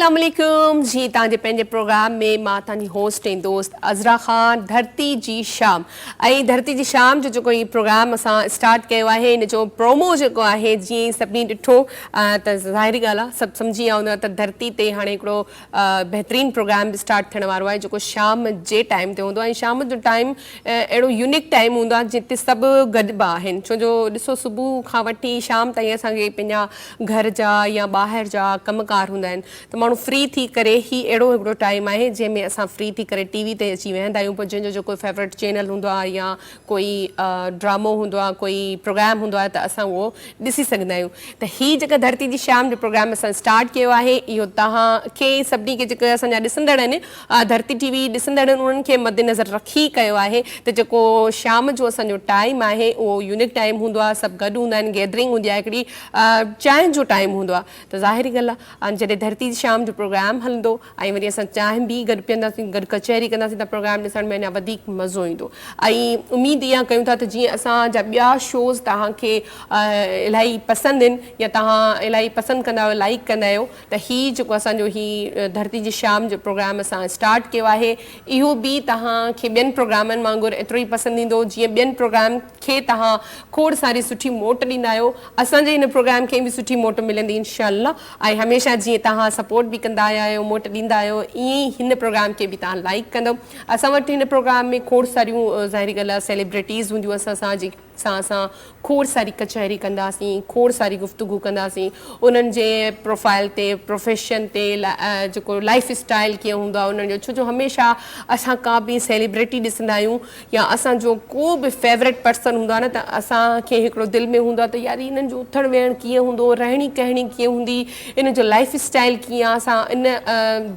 अस्सलाम वालेकुम जी तव्हांजे पंहिंजे प्रोग्राम में मां तव्हांजी होस्ट ऐं दोस्त अज़रा ख़ान धरती जी शाम ऐं धरती जी शाम जो जेको हीउ प्रोग्राम असां स्टार्ट कयो आहे इन जो प्रोमो जेको आहे जीअं सभिनी ॾिठो त ज़ाहिरी ॻाल्हि आहे सभु सम्झी विया हूंदा त धरती ते हाणे हिकिड़ो बहितरीनु प्रोग्राम स्टार्ट थियण वारो आहे जेको शाम जे टाइम ते हूंदो आहे ऐं शाम जो टाइम अहिड़ो यूनिक टाइम हूंदो आहे जिते सभु गॾिबा आहिनि छो जो ॾिसो सुबुह खां वठी शाम ताईं असांखे पंहिंजा घर जा या ॿाहिरि जा कमकार हूंदा आहिनि त माण्हू फ्री थी करे ही अहिड़ो हिकिड़ो टाइम आहे जंहिंमें असां फ्री थी करे टीवी ते अची वेहंदा आहियूं पोइ जंहिंजो जेको फेवरेट चैनल हूंदो आहे या कोई ड्रामो हूंदो आहे कोई प्रोग्राम हूंदो आहे त असां उहो ॾिसी सघंदा आहियूं त हीअ जेका धरती जी शाम जो प्रोग्राम असां स्टार्ट कयो आहे इहो तव्हांखे सभिनी खे जेके असांजा ॾिसंदड़ आहिनि धरती टीवी ॾिसंदड़ आहिनि उन्हनि खे मद्देनज़र रखी कयो आहे त जेको शाम जो असांजो टाइम आहे उहो यूनिक टाइम हूंदो आहे सभु गॾु हूंदा आहिनि गैदरिंग हूंदी आहे हिकिड़ी चांहि जो टाइम हूंदो आहे त ज़ाहिरी ॻाल्हि आहे जॾहिं धरती शाम जो प्रोग्राम हलंदो ऐं वरी असां चांहि बि गॾु पीअंदासीं गॾु कचहरी कंदासीं त प्रोग्राम ॾिसण में अञा वधीक मज़ो ईंदो ऐं उमेदु इहा कयूं था त जीअं असांजा ॿिया शोज़ तव्हांखे इलाही पसंदि आहिनि या तव्हां इलाही पसंदि कंदा आहियो लाइक कंदा आहियो त हीअ जेको असांजो हीअ धरती जी शाम जो प्रोग्राम असां स्टार्ट कयो आहे इहो बि तव्हांखे ॿियनि प्रोग्रामनि वांगुरु एतिरो ई पसंदि ईंदो जीअं ॿियनि प्रोग्राम खे तव्हां खोड़ सारी सुठी मोट ॾींदा आहियो असांजे हिन प्रोग्राम खे बि सुठी मोट मिलंदी इंशाअल्लाह ऐं हमेशह जीअं तव्हां सपोर्ट बि कंदा आहियो मोट ॾींदा आहियो ईअं ई हिन प्रोग्राम खे बि तव्हां लाइक कंदो असां वटि हिन प्रोग्राम में खोड़ सारियूं ज़ाहिरी ॻाल्हि आहे सेलिब्रिटीज़ हूंदियूं असां खोड़ सारी कचहरी कंदासीं खोड़ सारी गुफ़्तगू कंदासीं उन्हनि जे प्रोफाइल ते प्रोफेशन ते जेको लाइफ स्टाइल कीअं हूंदो आहे उन्हनि जो छो जो हमेशह असां का बि सेलिब्रिटी ॾिसंदा आहियूं या असांजो को बि फेवरेट पर्सन हूंदो आहे न त असांखे हिकिड़ो दिलि में हूंदो आहे त यार इन्हनि जो उथणु वेहणु कीअं हूंदो रहणी कहणी कीअं हूंदी इन जो लाइफ स्टाइल कीअं आहे असां इन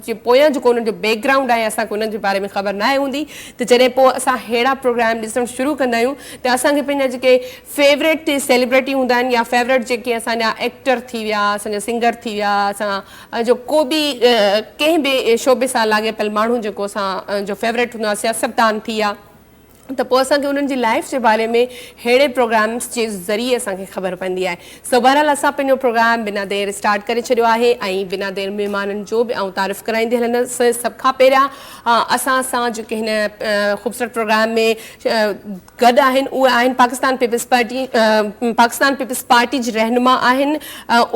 जे पोयां जेको उन्हनि जो बैकग्राउंड आहे असांखे उन्हनि जे बारे में ख़बर न आहे हूंदी त जॾहिं पोइ असां अहिड़ा प्रोग्राम ॾिसणु शुरू कंदा आहियूं त असांखे पंहिंजा जेके फेवरेट सेलिब्रिटी हूंदा आहिनि या फेवरेट जेके असांजा एक्टर थी विया असांजा सिंगर थी विया असां जो को बि कंहिं बि शोबे सां लाॻापियल माण्हू जेको असांजो फेवरेट हूंदो आहे सियासतदान थी विया त पोइ असांखे उन्हनि जी लाइफ जे बारे में अहिड़े प्रोग्राम्स जे ज़रिए असांखे ख़बर पवंदी आहे सो बहरहाल असां पंहिंजो प्रोग्राम बिना देरि स्टार्ट करे छॾियो आहे ऐं बिना देरि महिमाननि जो बि तारीफ़ कराईंदी हलंदसि सभ खां पहिरियां असां जेके हिन ख़ूबसूरत प्रोग्राम में गॾु आहिनि उहे आहिनि पाकिस्तान पीपल्स पार्टी जी रहनुमा आहिनि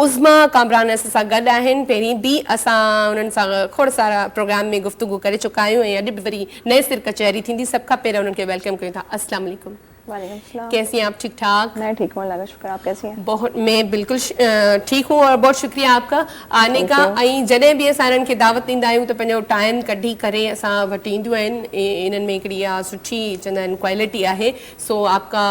उज़मा कामरान असां सां गॾु आहिनि पहिरीं बि असां उन्हनि सां खोड़ सारा प्रोग्राम में गुफ़्तगू करे चुका आहियूं ऐं अॼु बि वरी नए सिर कचहरी थींदी सभ खां पहिरियों उन्हनि खे वेलकम कयूं था अस्सलाम वालेकुम वालेकुम सलाम कैसी हैं आप ठीक ठाक मैं ठीक हूँ अल्लाह का शुक्र आप कैसी हैं बहुत मैं बिल्कुल ठीक हूँ और बहुत शुक्रिया आपका आने का ऐं जॾहिं बि असां इन्हनि खे दावत ॾींदा आहियूं त पंहिंजो टाइम कढी करे असां वटि ईंदियूं आहिनि इन्हनि में हिकिड़ी इहा सुठी चवंदा आहिनि क्वालिटी आहे सो आपका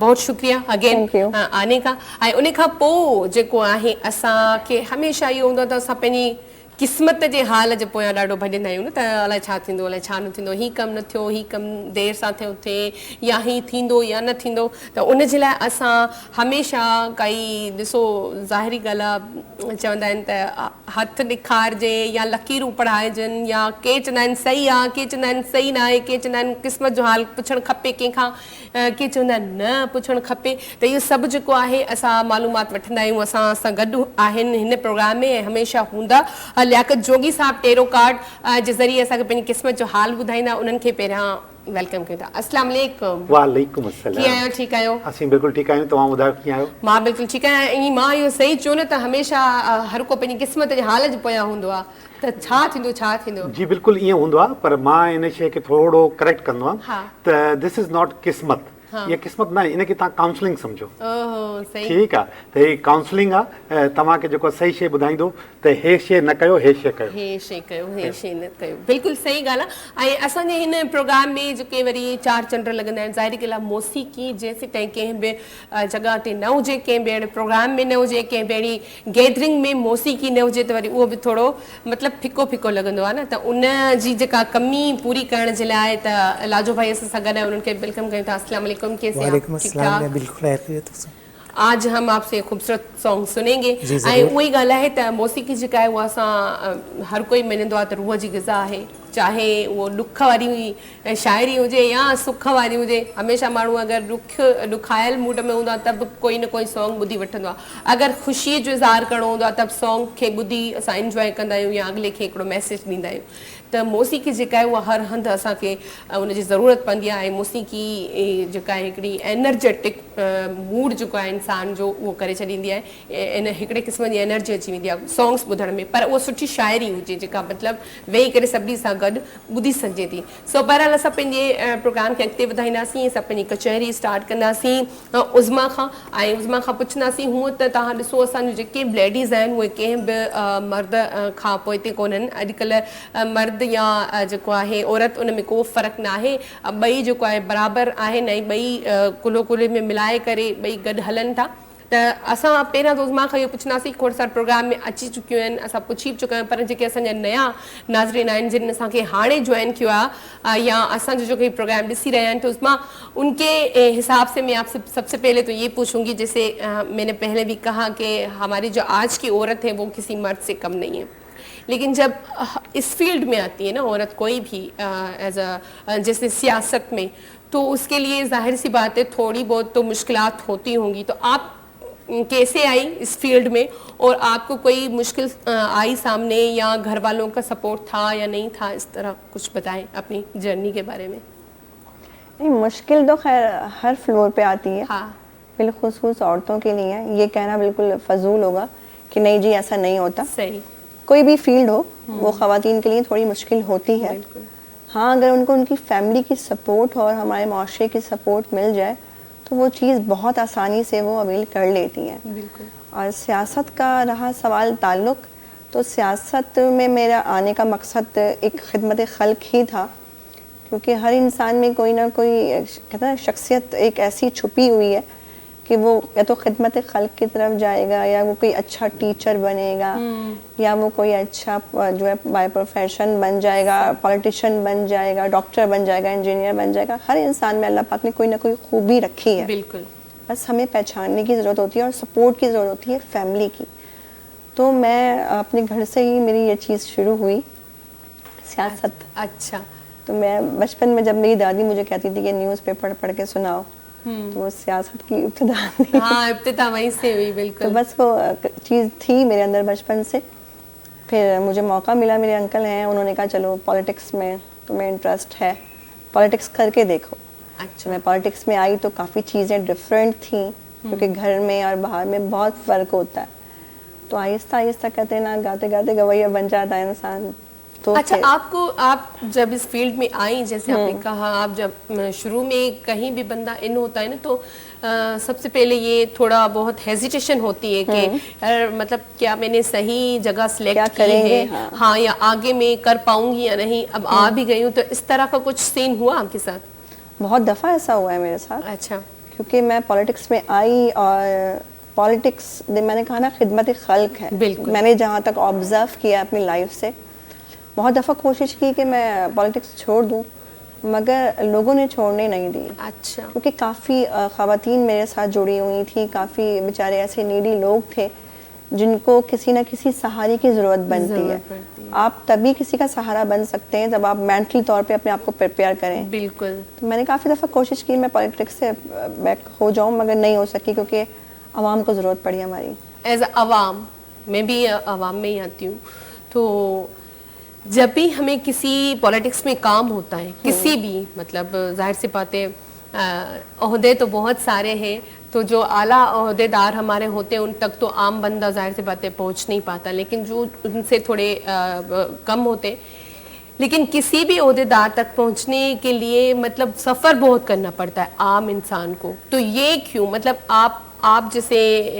बहुत शुक्रिया अगेन आने का ऐं उन खां पोइ जेको आहे असांखे हमेशह इहो हूंदो आहे त असां पंहिंजी क़िस्मत जे हाल जे पोयां ॾाढो भॼंदा आहियूं न त अलाए छा थींदो अलाए छा न थींदो हीउ कमु न थियो हीउ कमु देरि सां थिए या हीउ थींदो या न थींदो त उन जे लाइ असां हमेशह काई ॾिसो ज़ाहिरी ॻाल्हि आहे चवंदा आहिनि त हथु ॾेखारिजे या लकीरूं पढ़ाइजनि या के चवंदा आहिनि सही आहे के चवंदा आहिनि सही न आहे के चवंदा आहिनि क़िस्मत जो हाल पुछणु खपे कंहिंखां के चवंदा आहिनि न पुछणु खपे त इहो सभु जेको आहे असां मालूमात वठंदा आहियूं असां सां गॾु आहिनि हिन प्रोग्राम में ऐं हमेशह हूंदा लियाकत जोगी साहब टेरो कार्ड जे ज़रिए असांखे पंहिंजी क़िस्मत जो हाल ॿुधाईंदा उन्हनि खे पहिरियां वेलकम कयूं था अस्सलाम वालेकुम वालेकुम अस्सलाम कीअं आहियो ठीकु आहियो असीं बिल्कुलु ठीकु आहियूं तव्हां ॿुधायो कीअं आहियो मां बिल्कुलु ठीकु आहियां ऐं मां इहो सही चयो न त हमेशह हर को पंहिंजी क़िस्मत जे हाल जे पोयां हूंदो आहे त छा थींदो जी बिल्कुलु ईअं हूंदो आहे पर मां इन शइ खे थोरो करेक्ट कंदो आहियां त दिस इज़ नॉट क़िस्मत ये क़िस्मत न इनखे तव्हां काउंसलिंग सम्झो ठीकु आहे त हीअ काउंसलिंग आहे तव्हांखे जेको सही शइ ॿुधाईंदो त हे शइ न कयो हे शइ कयो बिल्कुलु सही ॻाल्हि आहे ऐं असांजे हिन प्रोग्राम में जेके वरी चार चंड लॻंदा आहिनि ज़ाहिरी ॻाल्हि आहे मौसीक़ी जेसीं ताईं कंहिं बि जॻह ते न हुजे कंहिं बि अहिड़े प्रोग्राम में न हुजे कंहिं बि अहिड़ी गैदरिंग में मौसीक़ी न हुजे त वरी उहो बि थोरो मतिलबु फिको फिको लॻंदो आहे न त उन जी जेका कमी पूरी करण जे लाइ त लाजो भाई असां सां गॾु आहे उन्हनि खे वेलकम कयूं था अस्सलाम वालेकुम कैसे हैं बिल्कुल आज हम आपसे खूबसूरत सॉन्ग सुनेंगे ऐं उहा ई ॻाल्हि आहे त मौसीक़ी जेका आहे उहा असां हर कोई मञंदो आहे त रूह जी ग़िज़ा आहे चाहे वो ॾुख वारी शाइरी हुजे या सुख वारी हुजे, हमेशह माण्हू अगरि ॾुखायल मूड में हूंदो आहे त बि कोई न कोई सॉन्ग ॿुधी वठंदो आहे। अगरि ख़ुशीअ जो इज़हार करिणो हूंदो आहे त सॉन्ग खे ॿुधी असां इंजॉय कंदा आहियूं या अॻिले खे हिकिड़ो मैसेज ॾींदा आहियूं। त मौसीक़ी जेका आहे उहा हर हंधि असांखे उनजी ज़रूरत पवंदी आहे। ऐं मौसीक़ी जेका आहे हिकिड़ी एनर्जेटिक मूड जेको आहे इंसान जो उहो करे छॾींदी आहे। इन हिकिड़े क़िस्म जी एनर्जी अची वेंदी आहे सॉन्ग्स ॿुधण में, पर उहा सुठी शाइरी हुजे जेका मतिलबु वेही करे सभिनी सां गॾु ॿुधी सघिजे थी। सो बहरहाल असां पंहिंजे प्रोग्राम खे अॻिते वधाईंदासीं। असां पंहिंजी कचहरी स्टार्ट कंदासीं उज़मा खां, ऐं उज़मा खां पुछंदासीं हूअं त तव्हां ॾिसो असांजो जेके बि लेडीज़ आहिनि उहे कंहिं बि मर्द खां पोइ ते कोन्हनि। अॼुकल्ह मर्द या जेको आहे औरत उन में को फ़र्क़ु न आहे, ॿई जेको आहे बराबरि आहिनि ऐं ॿई कुलो कुले में मिलाए करे ॿई गॾु हलनि था। त असां पहिरियां त उज़मा खां इहो पुछंदासीं, खोड़ सारा प्रोग्राम में अची चुकियूं आहिनि, असां पुछी बि चुका आहियूं, पर जेके असांजा नया नाज़रीन आहिनि जिन असांखे हाणे जॉइन किया या असांजो जो कोई प्रोग्राम ॾिसी रहे हैं, तो उसमें उनके हिसाब से मैं आपसे सबसे पहले तो ये पूछूंगी, जैसे मैंने पहले भी कहा कि हमारी जो आज की औरत है वो किसी मर्द से कम नहीं है, लेकिन जब इस फील्ड में आती है ना औरत कोई भी एज अ जैसे सियासत में, तो उसके लिए जाहिर सी बात है थोड़ी बहुत तो मुश्किलात होती होंगी। तो आप कैसे आई इस फील्ड में और आपको कोई मुश्किल आई सामने या घर वालों का सपोर्ट था या नहीं था, इस तरह कुछ बताएं अपनी जर्नी के बारे में। नहीं, मुश्किल तो खैर हर फ्लोर पे आती है। हाँ, बिलखुसूस औरतों के लिए है। ये कहना बिल्कुल फजूल होगा कि नहीं जी ऐसा नहीं होता। सही। कोई भी फील्ड हो वो ख़वातीन के लिए थोड़ी मुश्किल होती है। हाँ, अगर उनको उनकी फैमिली की सपोर्ट और हमारे माशरे की सपोर्ट मिल जाए तो वो चीज़ बहुत आसानी से वो अवेल कर लेती हैं। बिल्कुल। और सियासत का रहा सवाल ताल्लुक़, तो सियासत में मेरा आने का मकसद एक खिदमत खल्क ही था, क्योंकि हर इंसान में कोई ना कोई कहते हैं शख्सियत एक ऐसी छुपी हुई है कि वो या तो खिदमत खल्क की तरफ जाएगा, या वो कोई अच्छा टीचर बनेगा, या वो कोई अच्छा जो है बाय प्रोफेशन बन जाएगा, पॉलिटिशियन बन जाएगा, डॉक्टर बन जाएगा, इंजीनियर बन जाएगा। हर इंसान में अल्लाह पाक ने कोई ना कोई खूबी रखी है। बिल्कुल। बस हमें पहचानने की ज़रूरत होती है और सपोर्ट की ज़रूरत होती है फैमिली की। तो मैं अपने घर से ही मेरी ये चीज़ शुरू हुई, सियासत। अच्छा। तो मैं बचपन में जब मेरी दादी मुझे कहती थी कि न्यूज़पेपर पढ़ के सुनाओ, तो वो सियासत की इब्तिदा थी। हाँ, इब्तिदा वहीं से हुई। बिल्कुल। तो बस वो चीज़ थी मेरे अंदर बचपन से। फिर मुझे मौका मिला, मेरे अंकल हैं, उन्होंने कहा चलो पॉलिटिक्स में तुम्हें इंटरेस्ट है, पॉलिटिक्स करके देखो। अच्छा। मैं पॉलिटिक्स में आई तो काफ़ी चीज़ें डिफरेंट थी, क्योंकि घर में और बाहर में बहुत फ़र्क होता है। तो आहिस्ता आहिस्ता कहते ना गाते गाते गवैया बन जाता है इंसान। तो अच्छा, आप जब इस फील्ड में आई, जैसे आपने कहा, आप जब शुरू में कहीं भी बंदा इन होता है ना, तो सबसे पहले ये थोड़ा बहुत हेजिटेशन होती है कि मतलब क्या मैंने सही जगह सिलेक्ट की है, हाँ, या आगे मैं कर पाऊंगी या नहीं। अब आ भी गई हूँ, तो इस तरह का कुछ सीन हुआ आपके साथ? बहुत दफ़ा ऐसा हुआ है मेरे साथ। अच्छा। क्योंकि मैं पॉलिटिक्स में आई और पॉलिटिक्स मैंने कहा ना खिदमत खल्क है। बिल्कुल। मैंने जहाँ तक ऑब्जर्व किया अपनी लाइफ से, बहुत दफ़ा कोशिश की कि मैं पॉलिटिक्स छोड़ दूँ, मगर लोगों ने छोड़ने नहीं दी। अच्छा। क्योंकि काफ़ी ख़वातीन मेरे साथ जुड़ी हुई थी, काफ़ी बेचारे ऐसे नीडी लोग थे जिनको किसी न किसी सहारे की ज़रूरत बनती है। आप तभी किसी का सहारा बन सकते हैं जब आप मेंटली तौर पे अपने आप को प्रिपेयर करें। बिल्कुल। तो मैंने काफ़ी दफ़ा कोशिश की मैं पॉलिटिक्स से बैक हो जाऊँ, मगर नहीं हो सकी, क्योंकि आवाम को ज़रूरत पड़ी हमारी। एज आवाम, मैं भी आवाम में ही आती हूँ, तो जब भी हमें किसी पॉलिटिक्स में काम होता है, किसी भी मतलब जाहिर सी बातें, ओहदे तो बहुत सारे हैं, तो जो आला ओहदेदार हमारे होते हैं उन तक तो आम बंदा जाहिर सी बातें पहुंच नहीं पाता, लेकिन जो उनसे थोड़े कम होते, लेकिन किसी भी ओहदेदार तक पहुंचने के लिए मतलब सफ़र बहुत करना पड़ता है आम इंसान को। तो ये क्यों, मतलब आप जैसे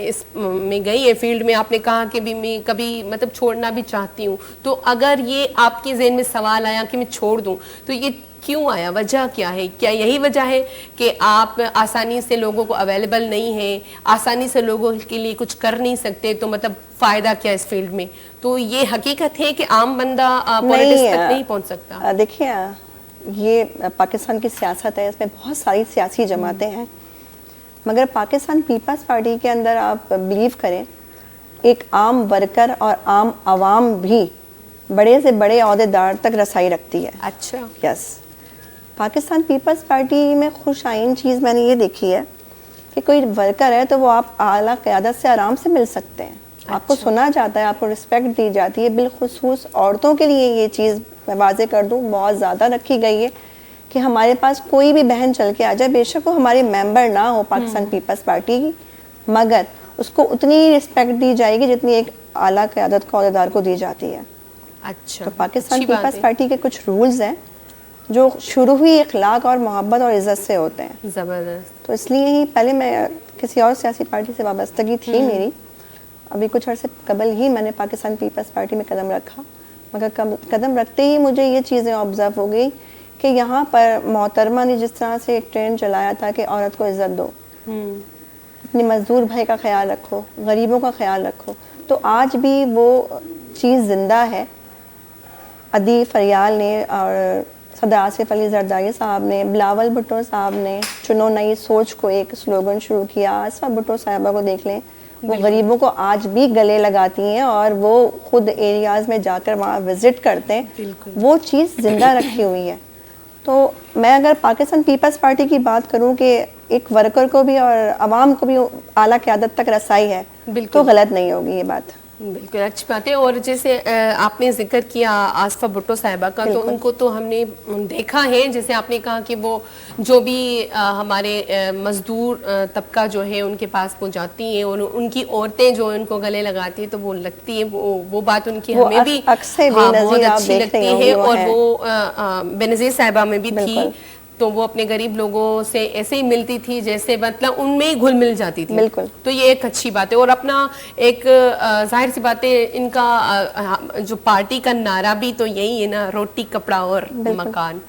इस में गई है फील्ड में, आपने कहा कि भी मैं कभी मतलब छोड़ना भी चाहती हूँ, तो अगर ये आपके ज़हन में सवाल आया कि मैं छोड़ दूँ, तो ये क्यों आया, वजह क्या है? क्या यही वजह है कि आप आसानी से लोगों को अवेलेबल नहीं है, आसानी से लोगों के लिए कुछ कर नहीं सकते, तो मतलब फ़ायदा क्या इस फील्ड में? तो ये हकीकत है कि आम बंदा पॉलिटिक्स तक नहीं पहुँच सकता? देखिए, ये पाकिस्तान की सियासत है, इसमें बहुत सारी सियासी जमातें हैं, मगर पाकिस्तान पीपल्स पार्टी के अंदर आप बिलीव करें, एक आम वर्कर और आम आवाम भी बड़े से बड़े ओहदेदार तक रसाई रखती है। अच्छा। यस। पाकिस्तान पीपल्स पार्टी में खुश आइन चीज़ मैंने ये देखी है कि कोई वर्कर है तो वो आप आला क़यादत से आराम से मिल सकते हैं। आपको सुना जाता है, आपको रिस्पेक्ट दी जाती है। बिलखुसूस औरतों के लिए ये चीज़ मैं वाज़े कर दूँ बहुत ज़्यादा रखी गई है कि हमारे पास कोई भी बहन चल के आ जाए, बेशक वो हमारे मेंबर ना हो पाकिस्तान पीपल्स पार्टी की, मगर उसको उतनी रिस्पेक्ट दी जाएगी जितनी एक आला क़यादत को ओहदेदार को दी जाती है। अच्छा। तो पाकिस्तान अच्छी बात पीपल्स है। पार्टी के कुछ रूल्स हैं जो शुरू ही इखलाक और मोहब्बत और इज़्ज़त से होते हैं। ज़बरदस्त। तो इसलिए ही पहले मैं किसी और सियासी पार्टी से वाबस्तगी थी मेरी, अभी कुछ अर्से कबल ही मैंने पाकिस्तान पीपल्स पार्टी में कदम रखा, मगर कदम रखते ही मुझे ये चीज़ें ऑब्ज़र्व हो गई कि यहाँ पर मोहतरमा ने जिस तरह से एक ट्रेंड चलाया था कि औरत को इज़्ज़त दो, अपने मज़दूर भाई का ख्याल रखो, गरीबों का ख्याल रखो, तो आज भी वो चीज़ ज़िंदा है। अदी फरियाल ने और सदर आसिफ अली जरदारी साहब ने, बिलावल भुट्टो साहब ने चुनो नई सोच को एक स्लोगन शुरू किया। आसफा भुट्टो साहिबा को देख लें, वो गरीबों को आज भी गले लगाती हैं और वो खुद एरियाज़ में जाकर वहाँ विज़िट करते हैं। वो चीज़ ज़िंदा रखी हुई है। तो मैं अगर पाकिस्तान पीपल्स पार्टी की बात करूं कि एक वर्कर को भी और आवाम को भी आला क़यादत तक रसाई है, तो गलत नहीं होगी ये बात। बिल्कुल अच्छी बात है। और जैसे आपने जिक्र किया आसफा भुट्टो साहिबा का, तो उनको तो हमने देखा है, जैसे आपने कहा कि वो जो भी हमारे मजदूर तबका जो है उनके पास वो जाती हैं और उनकी औरतें जो उनको गले लगाती हैं, तो वो लगती है वो बात उनकी हमें भी बहुत अच्छी लगती है। और वो बेनज़ीर साहिबा में भी थी, तो वो अपने गरीब लोगों से ऐसे ही मिलती थी जैसे मतलब उनमें ही घुल मिल जाती थी। बिल्कुल। तो ये एक अच्छी बात है। और अपना एक जाहिर सी बात है, इनका जो पार्टी का नारा भी तो यही है ना, रोटी कपड़ा और मकान।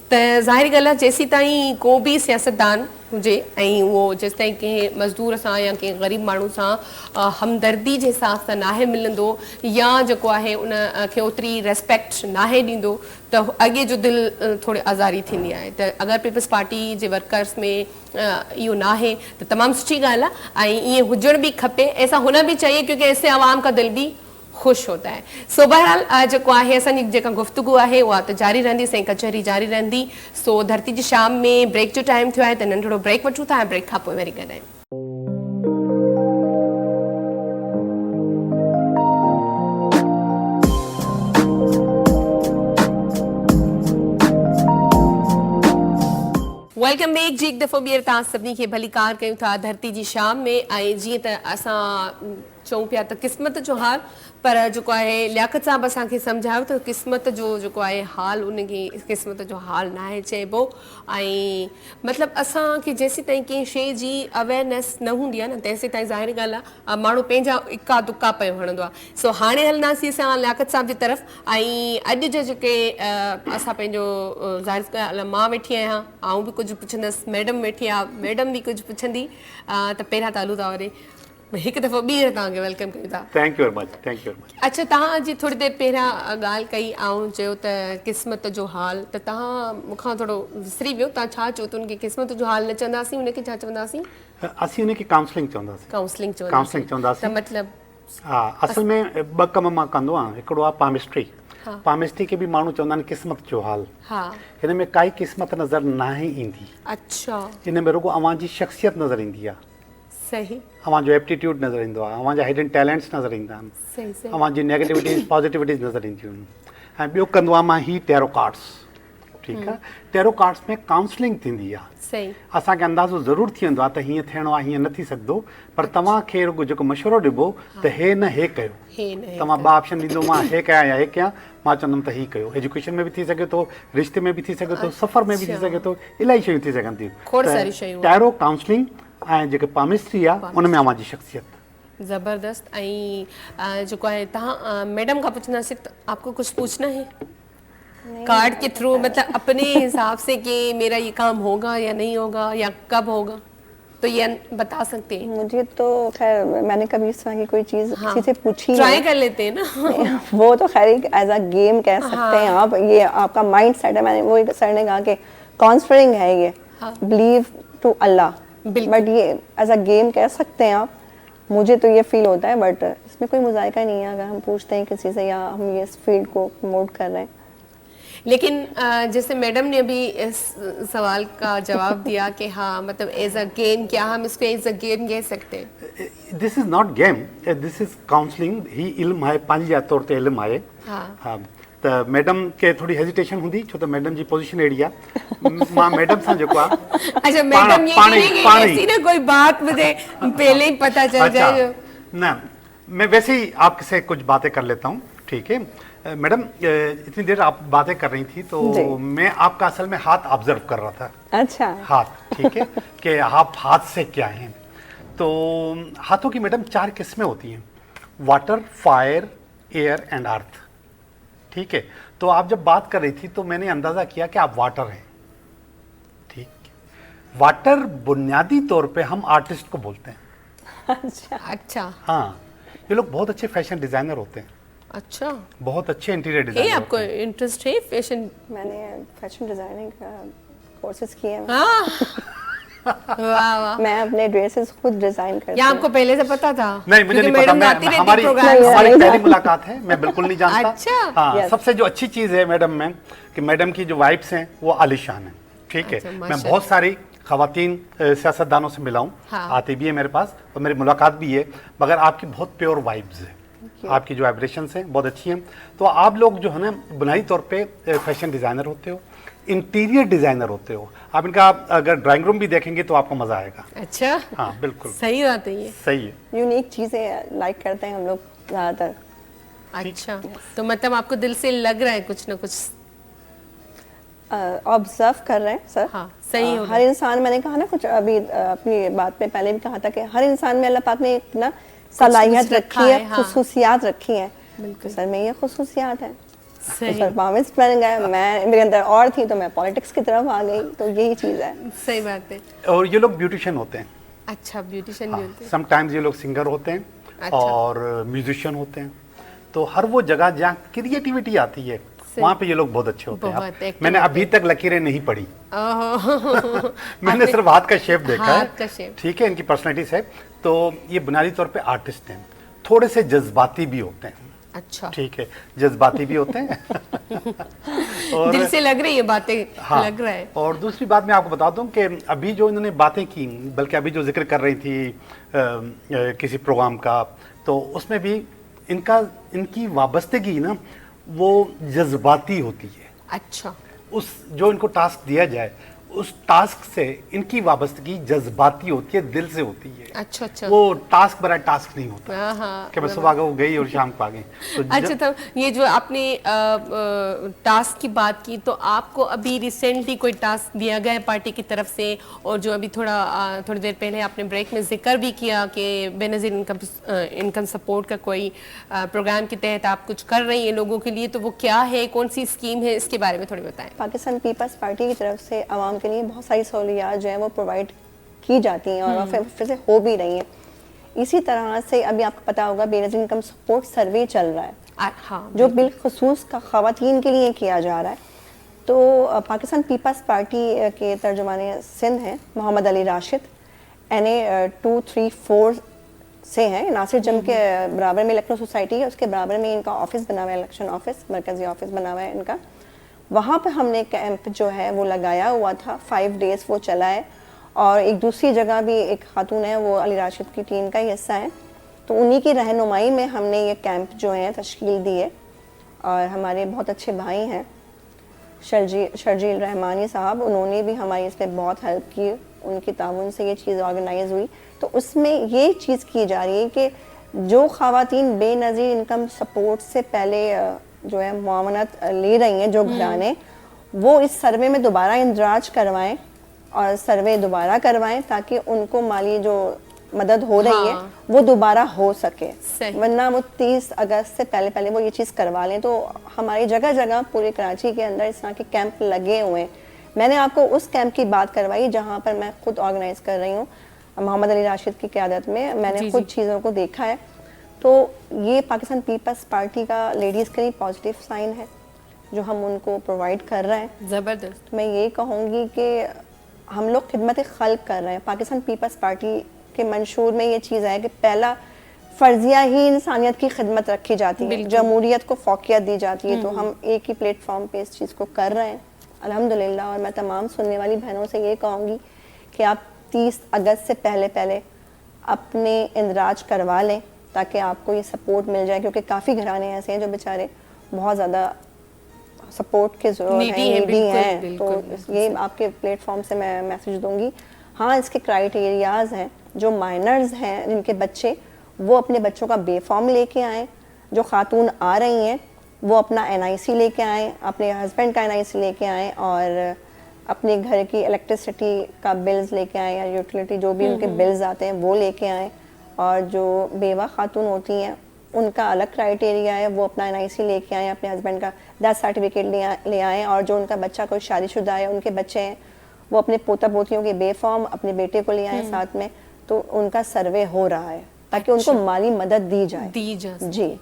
त ज़ाहिर ॻाल्हि आहे, जेसीं ताईं को बि सियासतदान हुजे ऐं वो जेसि ताईं कंहिं मज़दूर सां या कंहिं ग़रीब माण्हू सां हमदर्दी जे हिसाब सां नाहे मिलंदो या जेको आहे उन खे ओतिरी रेस्पेक्ट नाहे ॾींदो, त अॻे जो दिलि थोरी आज़ारी थींदी आहे। त अगरि पीपल्स पार्टी जे वर्कर्स में इहो नाहे त तमामु सुठी ॻाल्हि आहे ऐं ईअं हुजण बि खपे। ऐसा होना भी चाहिए क्योंकि इससे आवाम का दिल भी खुश होता है। सो बहरहाल जेको आहे असांजी जेका गुफ्तगू आहे उहा त जारी रहंदी, सही कचहरी जारी रहंदी। सो धरती जी शाम में ब्रेक जो टाइम थियो आहे, त नंढिड़ो ब्रेक वठूं था ऐं ब्रेक खां पोइ वरी ॻाल्हायूं। वेलकम बैक जी। एक दफ़ो ॿीहर तव्हां सभिनी खे भली कार कयूं था धरती जी शाम में। ऐं जीअं त असां चऊं पिया त क़िस्मत जो हाल, पर जेको आहे लियाकत साहब असांखे सम्झायो त क़िस्मत जो जेको आहे हाल, उनखे क़िस्मत जो हाल न आहे चइबो। ऐं मतिलबु असांखे जेसीं ताईं कंहिं शइ जी अवेयरनेस न हूंदी आहे न, तेसीं ताईं ज़ाहिर ॻाल्हि आहे माण्हू पंहिंजा इका दुका पियो हणंदो आहे। सो हाणे हलंदासीं असां लियाकत साहब जी तरफ़। ऐं अॼु जे जेके असां पंहिंजो ज़ाहिर ॻाल्हि आहे, मां वेठी आहियां, आऊं बि कुझु पुछंदसि, मैडम वेठी आहे, मैडम बि कुझु पुछंदी। त पहिरियां त हलूं था वरी हिकु दफ़ो ॿीहर तव्हांखे वेलकम कयूं था। Thank you very much, thank you very much. अच्छा, तव्हांजी थोरी देरि पहिरियां ॻाल्हि कई, ऐं चयो त क़िस्मत जो हाल, त तव्हां मूंखां थोरो विसरी वियो, तव्हां छा चयो त उनखे क़िस्मत जो हाल न चवंदासीं, उनखे छा चवंदासीं? असीं उनखे काउंसलिंग चवंदासीं। काउंसलिंग चवंदासीं। त मतिलबु हा, असल में ॿ कम मां कंदो आहियां। हिकिड़ो आहे पामिस्ट्री। पामिस्ट्री खे बि माण्हू चवंदा आहिनि क़िस्मत जो हाल। हिन में काई क़िस्मत नज़र नाहे ईंदी। अच्छा। हिन में रुगो अव्हां जी शख़्सियत नज़र ईंदी आहे। सही। अव्हां जो एप्टीट्यूड नज़र ईंदो आहे, अव्हां जा हिडन टैलेंट्स नज़र ईंदा आहिनि, सही। अव्हां जी नेगेटिविटीज़ पॉजिटिविटीज़ नज़र ईंदियूं आहिनि। ऐं ॿियो कंदो आहियां मां ही टैरो कार्ड्स। ठीकु आहे, टैरो कार्ड्स में काउंसलिंग थींदी आहे। सही। असांखे अंदाज़ो ज़रूरु थी वेंदो आहे त हीअं थियणो आहे, हीअं न थी सघंदो, पर तव्हांखे रुगो जेको मशवरो ॾिबो त हे न हे कयो। तव्हां ॿ ऑप्शन ॾींदो, मां हे कयां या हे कयां, मां चवंदुमि त ही कयो। एजुकेशन में बि थी सघे थो, रिश्ते में बि थी सघे थो, सफ़र में बि थी सघे थो, इलाही शयूं थी सघनि थियूं। टैरो काउंसलिंग ऐं जेके पामिस्ट्री आहे उन में अव्हां जी शख़्सियत। ज़बरदस्त। ऐं जेको आहे तव्हां मैडम खां पुछंदासीं त आपको कुछ पूछना है कार्ड के थ्रू, मतलब अपने हिसाब से कि मेरा ये काम होगा या नहीं होगा या कब होगा, तो ये बता सकते हैं? मुझे तो खैर मैंने कभी इस तरह की कोई चीज़ किसी से पूछी ट्राई कर लेते हैं ना। वो तो खैर एक एज अ गेम कह सकते हैं आप, ये आपका माइंड सेट है। मैंने वो सर ने कहा कि कॉन्स्परिंग है ये, बिलीव टू अल्लाह, बट ये एज अ गेम कह सकते हैं आप। मुझे तो ये फील होता है, बट इसमें कोई मुज़ायका नहीं है अगर हम पूछते हैं किसी से या हम ये इस फील्ड को प्रमोट कर रहे हैं। लेकिन जैसे मैडम ने अभी इस सवाल का जवाब दिया कि हाँ मतलब एज अ गेम, क्या हम इसको एज अ गेम कह सकते हैं? This is not game, this is counselling. ही इल्म है, पंहिंजे तौर ते इल्म आहे। हाँ त मैडम के थोड़ी हेजिटेशन हुंदी छो त मैडम जी पोजीशन एड़ी आहे। मां मैडम सां जेको आहे अच्छा मैडम ये करेंगे ऐसी ना कोई बात मुझे पहले ही पता चल जाए जो। ना मैं वैसे ही आपसे कुछ बातें कर लेता हूँ, ठीक है मैडम? इतनी देर आप बातें कर रही थी तो मैं आपका असल में हाथ ऑब्जर्व कर रहा था। अच्छा, हाथ, ठीक है कि आप हाथ से क्या हैं। तो हाथों की मैडम 4 किस्में होती हैं, water, fire, air and earth, ठीक है? तो आप जब बात कर रही थी तो मैंने अंदाजा किया कि आप वाटर हैं, ठीक? वाटर बुनियादी तौर पे हम आर्टिस्ट को बोलते हैं। अच्छा हाँ, ये लोग बहुत अच्छे फैशन डिजाइनर होते हैं। अच्छा, बहुत अच्छे इंटीरियर डिजाइनर। आपको इंटरेस्ट है फैशन? मैंने फैशन डिजाइनिंग का कोर्सेज किए हैं। वाह वाह, मैं अपने ड्रेसेस खुद डिजाइन करती या हूँ। आपको पहले से पता था? नहीं, मुझे नहीं पता। हमारी पहली मुलाकात है, मैं बिल्कुल नहीं जानता। अच्छा, हाँ, सबसे जो अच्छी चीज है मैडम में कि मैडम की जो वाइब्स हैं वो आलिशान है, ठीक है? मैं बहुत सारी खवातीन सियासतदानों से मिला हूँ, आती भी है मेरे पास और मेरी मुलाकात भी है, मगर आपकी बहुत प्योर वाइब्स है, आपकी जो वाइब्रेशंस हैं बहुत अच्छी हैं। तो आप लोग जो है ना बुनियादी तौर पे फैशन डिजाइनर होते हो, इंटीरियर डिजाइनर होते हो। आप इनका अगर ड्राइंग रूम भी देखेंगे तो आपको मजा आएगा। अच्छा, हाँ बिल्कुल सही बात है, ये सही है। यूनिक चीजें लाइक करते हैं हम लोग ज्यादातर। अच्छा, तो मतलब आपको दिल से लग रहा है कुछ ना कुछ ऑब्जर्व कर रहे हैं सर। हाँ, सही हो हर इंसान, मैंने कहा ना कुछ अभी अपनी बात में पहले भी कहा था कि हर इंसान में अल्लाह पाक ने एक ना सलाहियत रखी है, खुसूसियात रखी है। तो सर में ये खुसूसियात है, सही। परफॉर्मेंस बन गए, मैं मेरे अंदर और थी तो मैं पॉलिटिक्स की तरफ आ गई, तो यही चीज है। सही बात है। और ये लोग ब्यूटिशियन होते हैं। अच्छा, ब्यूटिशियन भी होते हैं। समटाइम्स ये लोग सिंगर होते हैं। अच्छा। और म्यूजिशियन होते हैं। तो हर वो जगह जहाँ क्रिएटिविटी आती है वहाँ पे ये लोग बहुत अच्छे होते हैं। मैंने अभी तक लकीरें नहीं पढ़ी। मैंने सिर्फ हाथ का शेप देखा है, ठीक है, इनकी पर्सनैलिटी से। तो ये बुनियादी तौर पे आर्टिस्ट हैं, थोड़े से जज्बाती भी होते हैं। अच्छा, ठीक है, जज्बाती भी होते हैं। और दिल से लग रही है बातें। हाँ, लग रहा है। और दूसरी बात मैं आपको बता दूं कि अभी जो इन्होंने बातें की, बल्कि अभी जो जिक्र कर रही थी किसी प्रोग्राम का, तो उसमें भी इनकी वाबस्तगी ना वो जज्बाती होती है। अच्छा, उस जो इनको टास्क दिया जाए उस टास्क से इनकी वाबस्तगी जज्बाती होती है, दिल से होती है। अच्छा अच्छा, वो टास्क बड़ा टास्क नहीं होता। हाँ, कि मैं सुबह को गई और शाम को आ गई। तो अच्छा, तो ये जो आपने टास्क की बात की, तो आपको अभी रिसेंटली कोई टास्क दिया गया है पार्टी की तरफ से? और जो अभी थोड़ी देर पहले आपने ब्रेक में जिक्र भी किया कि बेनज़ीर इनकम सपोर्ट का कोई प्रोग्राम के तहत आप कुछ कर रही हैं लोगों के लिए, तो वो क्या है, कौन सी स्कीम है, इसके बारे में थोड़ी बताएं। पाकिस्तान पीपल्स पार्टी की तरफ से आवाम के लिए बहुत सारी सहूलियात जो है वो प्रोवाइड की जाती हैं और फिर से हो भी रही हैं। इसी तरह से अभी आपको पता होगा बेनज़ीर इनकम सपोर्ट सर्वे चल रहा है। हाँ, जो बिलखुसूस का ख़वातीन के लिए किया जा रहा है। तो पाकिस्तान पीपल्स पार्टी के तर्जुमाने सिंध हैं मोहम्मद अली राशिद, NA 234 से हैं, नासिर जंग के बराबर में लखनऊ सोसाइटी है, उसके बराबर में इनका ऑफिस बना हुआ है, इलेक्शन ऑफिस, मरकजी ऑफिस बना हुआ है इनका। वहाँ पे हमने कैंप जो है वो लगाया हुआ था, 5 डेज़ वो चला है। और एक दूसरी जगह भी एक खातून है, वो अली राशिद की टीम का ही हिस्सा है, तो उन्हीं की रहनुमाई में हमने ये कैंप जो है तश्कील दी है। और हमारे बहुत अच्छे भाई हैं शर्जील रहमानी साहब, उन्होंने भी हमारी इस पर बहुत हेल्प की, उनकी ताउन से ये चीज़ ऑर्गेनाइज हुई। तो उसमें ये चीज़ की जा रही है कि जो ख़वातीन बेनज़ीर इनकम सपोर्ट से पहले जो है मुआवनत ले रही हैं, जो घराने, वो इस सर्वे में दोबारा इंदराज करवाएं और सर्वे दोबारा करवाएं ताकि उनको माली जो मदद हो रही है वो दोबारा हो सके। वरना वो 30 अगस्त से पहले वो ये चीज़ करवा लें। तो हमारी जगह जगह पूरे कराची के अंदर इस तरह के कैंप लगे हुए हैं। मैंने आपको उस कैंप की बात करवाई जहाँ पर मैं खुद ऑर्गेनाइज कर रही हूँ मोहम्मद अली राशिद की क़यादत में। मैंने खुद चीज़ों को देखा है। तो ये पाकिस्तान पीपल्स पार्टी का लेडीज़ के लिए पॉजिटिव साइन है जो हम उनको प्रोवाइड कर रहे हैं। ज़बरदस्त। मैं ये कहूँगी कि हम लोग खिदमत खल्क कर रहे हैं। पाकिस्तान पीपल्स पार्टी के मंशूर में ये चीज़ है कि पहला फर्जिया ही इंसानियत की खिदमत रखी जाती है, जमहूरियत को फौकियत दी जाती है। तो हम एक ही प्लेटफॉर्म पे इस चीज़ को कर रहे हैं अल्हम्दुलिल्लाह। और मैं तमाम सुनने वाली बहनों से ये कहूँगी कि आप 30 अगस्त से पहले अपने इंदराज करवा लें ताकि आपको ये सपोर्ट मिल जाए, क्योंकि काफ़ी घराने ऐसे हैं जो बेचारे बहुत ज़्यादा सपोर्ट के ज़रूरत है, नीडी हैं। तो ये आपके प्लेटफॉर्म से मैं मैसेज दूंगी। हाँ, इसके क्राइटेरियाज़ हैं, जो माइनर्स हैं जिनके बच्चे, वो अपने बच्चों का बेफॉर्म लेके आएँ। जो खातून आ रही हैं वो अपना NIC लेके आएँ, अपने हस्बैंड का NIC लेके आएँ, और अपने घर की इलेक्ट्रिसिटी का बिल्स लेके आएँ या यूटिलिटी जो भी उनके बिल्स आते हैं वो लेके आएँ। और जो बेवा खातून होती हैं उनका अलग क्राइटेरिया है, वो अपना NIC लेके आएँ, अपने हस्बैंड का डेथ सर्टिफिकेट ले आएँ। और जो उनका बच्चा कोई शादीशुदा है, उनके बच्चे हैं, वो अपने पोता पोतियों के बेफॉर्म अपने बेटे को ले आएँ साथ में। तो उनका सर्वे हो रहा है ताकि उनको माली मदद दी जाए जी।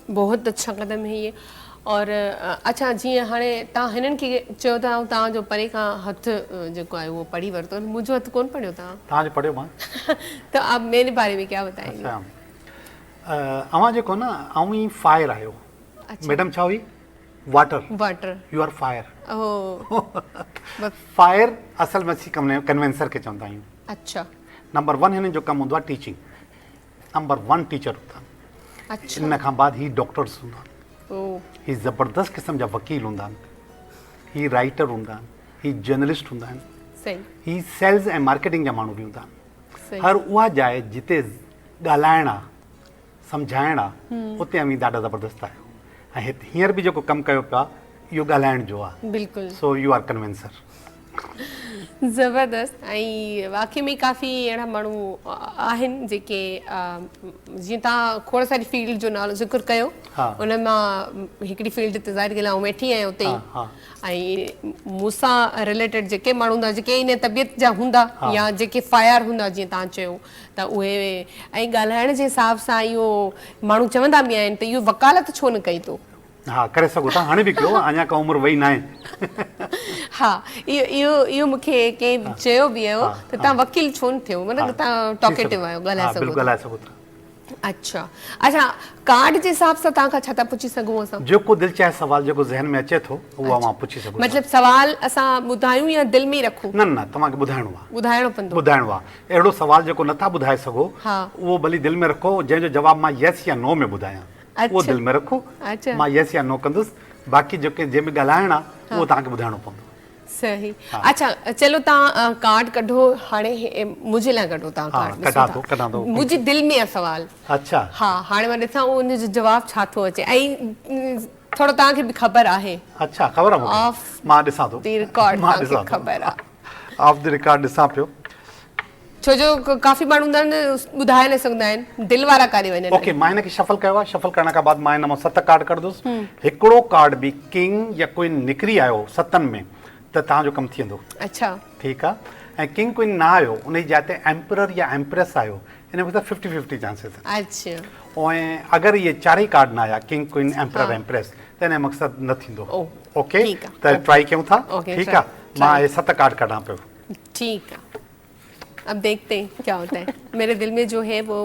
बहुत अच्छा कदम है ये। और अच्छा, जीअं हाणे तव्हां हिननि खे चयो था तव्हांजो परे खां हथ जेको आहे उहो पढ़ी वरितो, मुंहिंजो हथ कोन पढ़ियो तव्हांजो पढ़ियो मां। तो आप मेरे बारे में क्या बताएंगे? अवां जेको न आऊं ई फायर आयो। मैडम छा हुई? Water. You are fire. Fire असल में सी कन्वेंसर के चवंदा आहियूं। अच्छा। नंबर 1 हिन जो कमु हूंदो आहे टीचिंग। नंबर 1 टीचर हूंदा। अच्छा। इन खां बाद ही डॉक्टर्स हूंदा। ही ज़बरदस्त क़िस्म जा वकील हूंदा आहिनि, ही राइटर हूंदा आहिनि, ही जर्नलिस्ट हूंदा आहिनि, सही, ही सेल्स ऐं मार्केटिंग जा माण्हू बि हूंदा आहिनि। हर उहा जाइ जिते ॻाल्हाइण आहे, सम्झाइण आहे, उते अमीं ॾाढा ज़बरदस्त आहियो। ऐं हिते हींअर बि जेको कमु कयो पिया इहो ॻाल्हाइण जो आहे। बिल्कुलु। So you are कन्वेंसर। ज़बरदस्त। ऐं वाक़ई में काफ़ी अहिड़ा माण्हू आहिनि जेके जीअं तव्हां खोड़ सारी फील्ड जो नालो ज़िक्र कयो, उन मां हिकिड़ी फील्ड ते ज़ाहिर ॻाल्हि आऊं वेठी आहियां उते ई। ऐं मूंसां रिलेटेड जेके माण्हू हूंदा, जेके इन तबियत जा हूंदा या जेके फायर हूंदा, जीअं तव्हां चयो त उहे, ऐं ॻाल्हाइण जे हिसाब सां इहो माण्हू चवंदा बि आहिनि त इहो वकालत छो न कई तो। हाँ, करे सघो था, हाणे बि कयो, अञा का उमिरि वई न आहे। हाँ, इहो मूंखे कंहिं चयो बि हुयो त तव्हां वकील छो न थियो, मतिलबु तव्हां टॉकेटिव आहियो, ॻाल्हाए सघो था। अच्छा, कार्ड जे हिसाब सां तव्हां खां छा था पुछी सघूं असां? जेको दिलि चाहे सवाल जेको ज़हन में अचे थो उहो मां पुछी सघूं। मतिलबु सवाल असां ॿुधायूं या दिलि में रखूं? न, तव्हांखे ॿुधाइणो आहे। अहिड़ो सवाल जेको नथा ॿुधाए सघो उहो भली दिलि में रखो, जंहिंजो जवाबु मां यस या नो में ॿुधायां, वो दिल में रखो। मां यस या नो कंदुसि, बाक़ी जेके जंहिंमें ॻाल्हाइण आहे उहो तव्हांखे ॿुधाइणो पवंदो। सही। अच्छा, चलो तव्हां कार्ड कढो, हाणे मुंहिंजे लाइ कढो तव्हां कार्ड। कढां थो। मुंहिंजी दिलि में आहे सवाल। अच्छा। हा, हाणे मां ॾिसां उनजो जवाबु छा थो अचे, ऐं थोरो तव्हांखे बि ख़बर आहे। अच्छा, ख़बर आहे मूंखे। मां ॾिसां थो। रिकॉर्ड तव्हांखे ख़बर आहे। ऑफ द रिकॉर्ड ॾिसां पियो। छो जो काफ़ी माण्हू हूंदा आहिनि ॿुधाए न सघंदा आहिनि, दिलि वारा काॾे वञनि। ओके, मां हिनखे शफल कयो आहे। शफल करण खां बाद मां हिन मां 7 कार्ड कढंदुसि। हिकिड़ो कार्ड बि किंग या क्वीन निकिरी आयो 7 में त तव्हांजो कमु थी वेंदो। अच्छा, ठीकु आहे। ऐं किंग क्वीन न आयो, उन जी जाइ ते एम्परर या एम्प्रेस आयो, इन में त 50-50 चांसिस आहिनि। अच्छा। ऐं अगरि इहे 4 ई कार्ड न आया, किंग क्वीन एम्परर एम्प्रेस, त इन जो मक़सदु न थींदो। ओके, त ट्राई कयूं था। ठीकु आहे, मां इहे 7 कार्ड कढां पियो। ठीकु आहे, अब देखते हैं क्या होता है। मेरे दिल में जो है वो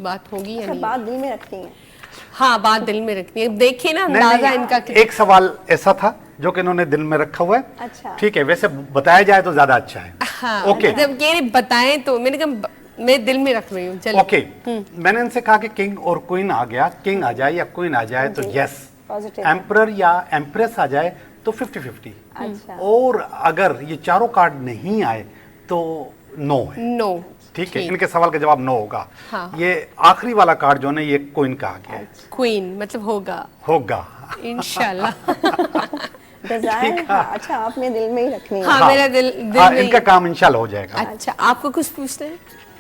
बात होगी या नहीं? बात दिल में रखनी है। हाँ, बात दिल में रखनी है। देखिए ना अंदाजा इनका। एक सवाल ऐसा था जो कि इन्होंने दिल में रखा हुआ है। अच्छा, ठीक है, वैसे बताया जाए तो ज्यादा अच्छा है। हाँ, ओके, जब ये बताएं तो मैंने कहा मैं दिल में रख रही हूँ। चलो, ओके। मैंने इनसे कहा कि किंग और क्वीन आ गया, किंग आ जाए या क्वीन आ जाए तो यस, एम्परर या एम्प्रेस आ जाए तो 50-50। और अगर ये चारों कार्ड नहीं आए तो नो है। नो, ठीक है, इनके सवाल का जवाब नो होगा। हाँ। ये आखिरी वाला कार्ड जो है ये क्वीन का आ गया है। क्वीन मतलब होगा इंशाल्लाह। अच्छा, आपने दिल में ही रखनी है। हाँ, मेरा दिल में इनका काम इंशाल्लाह हो जाएगा। अच्छा, आपको कुछ पूछते हैं?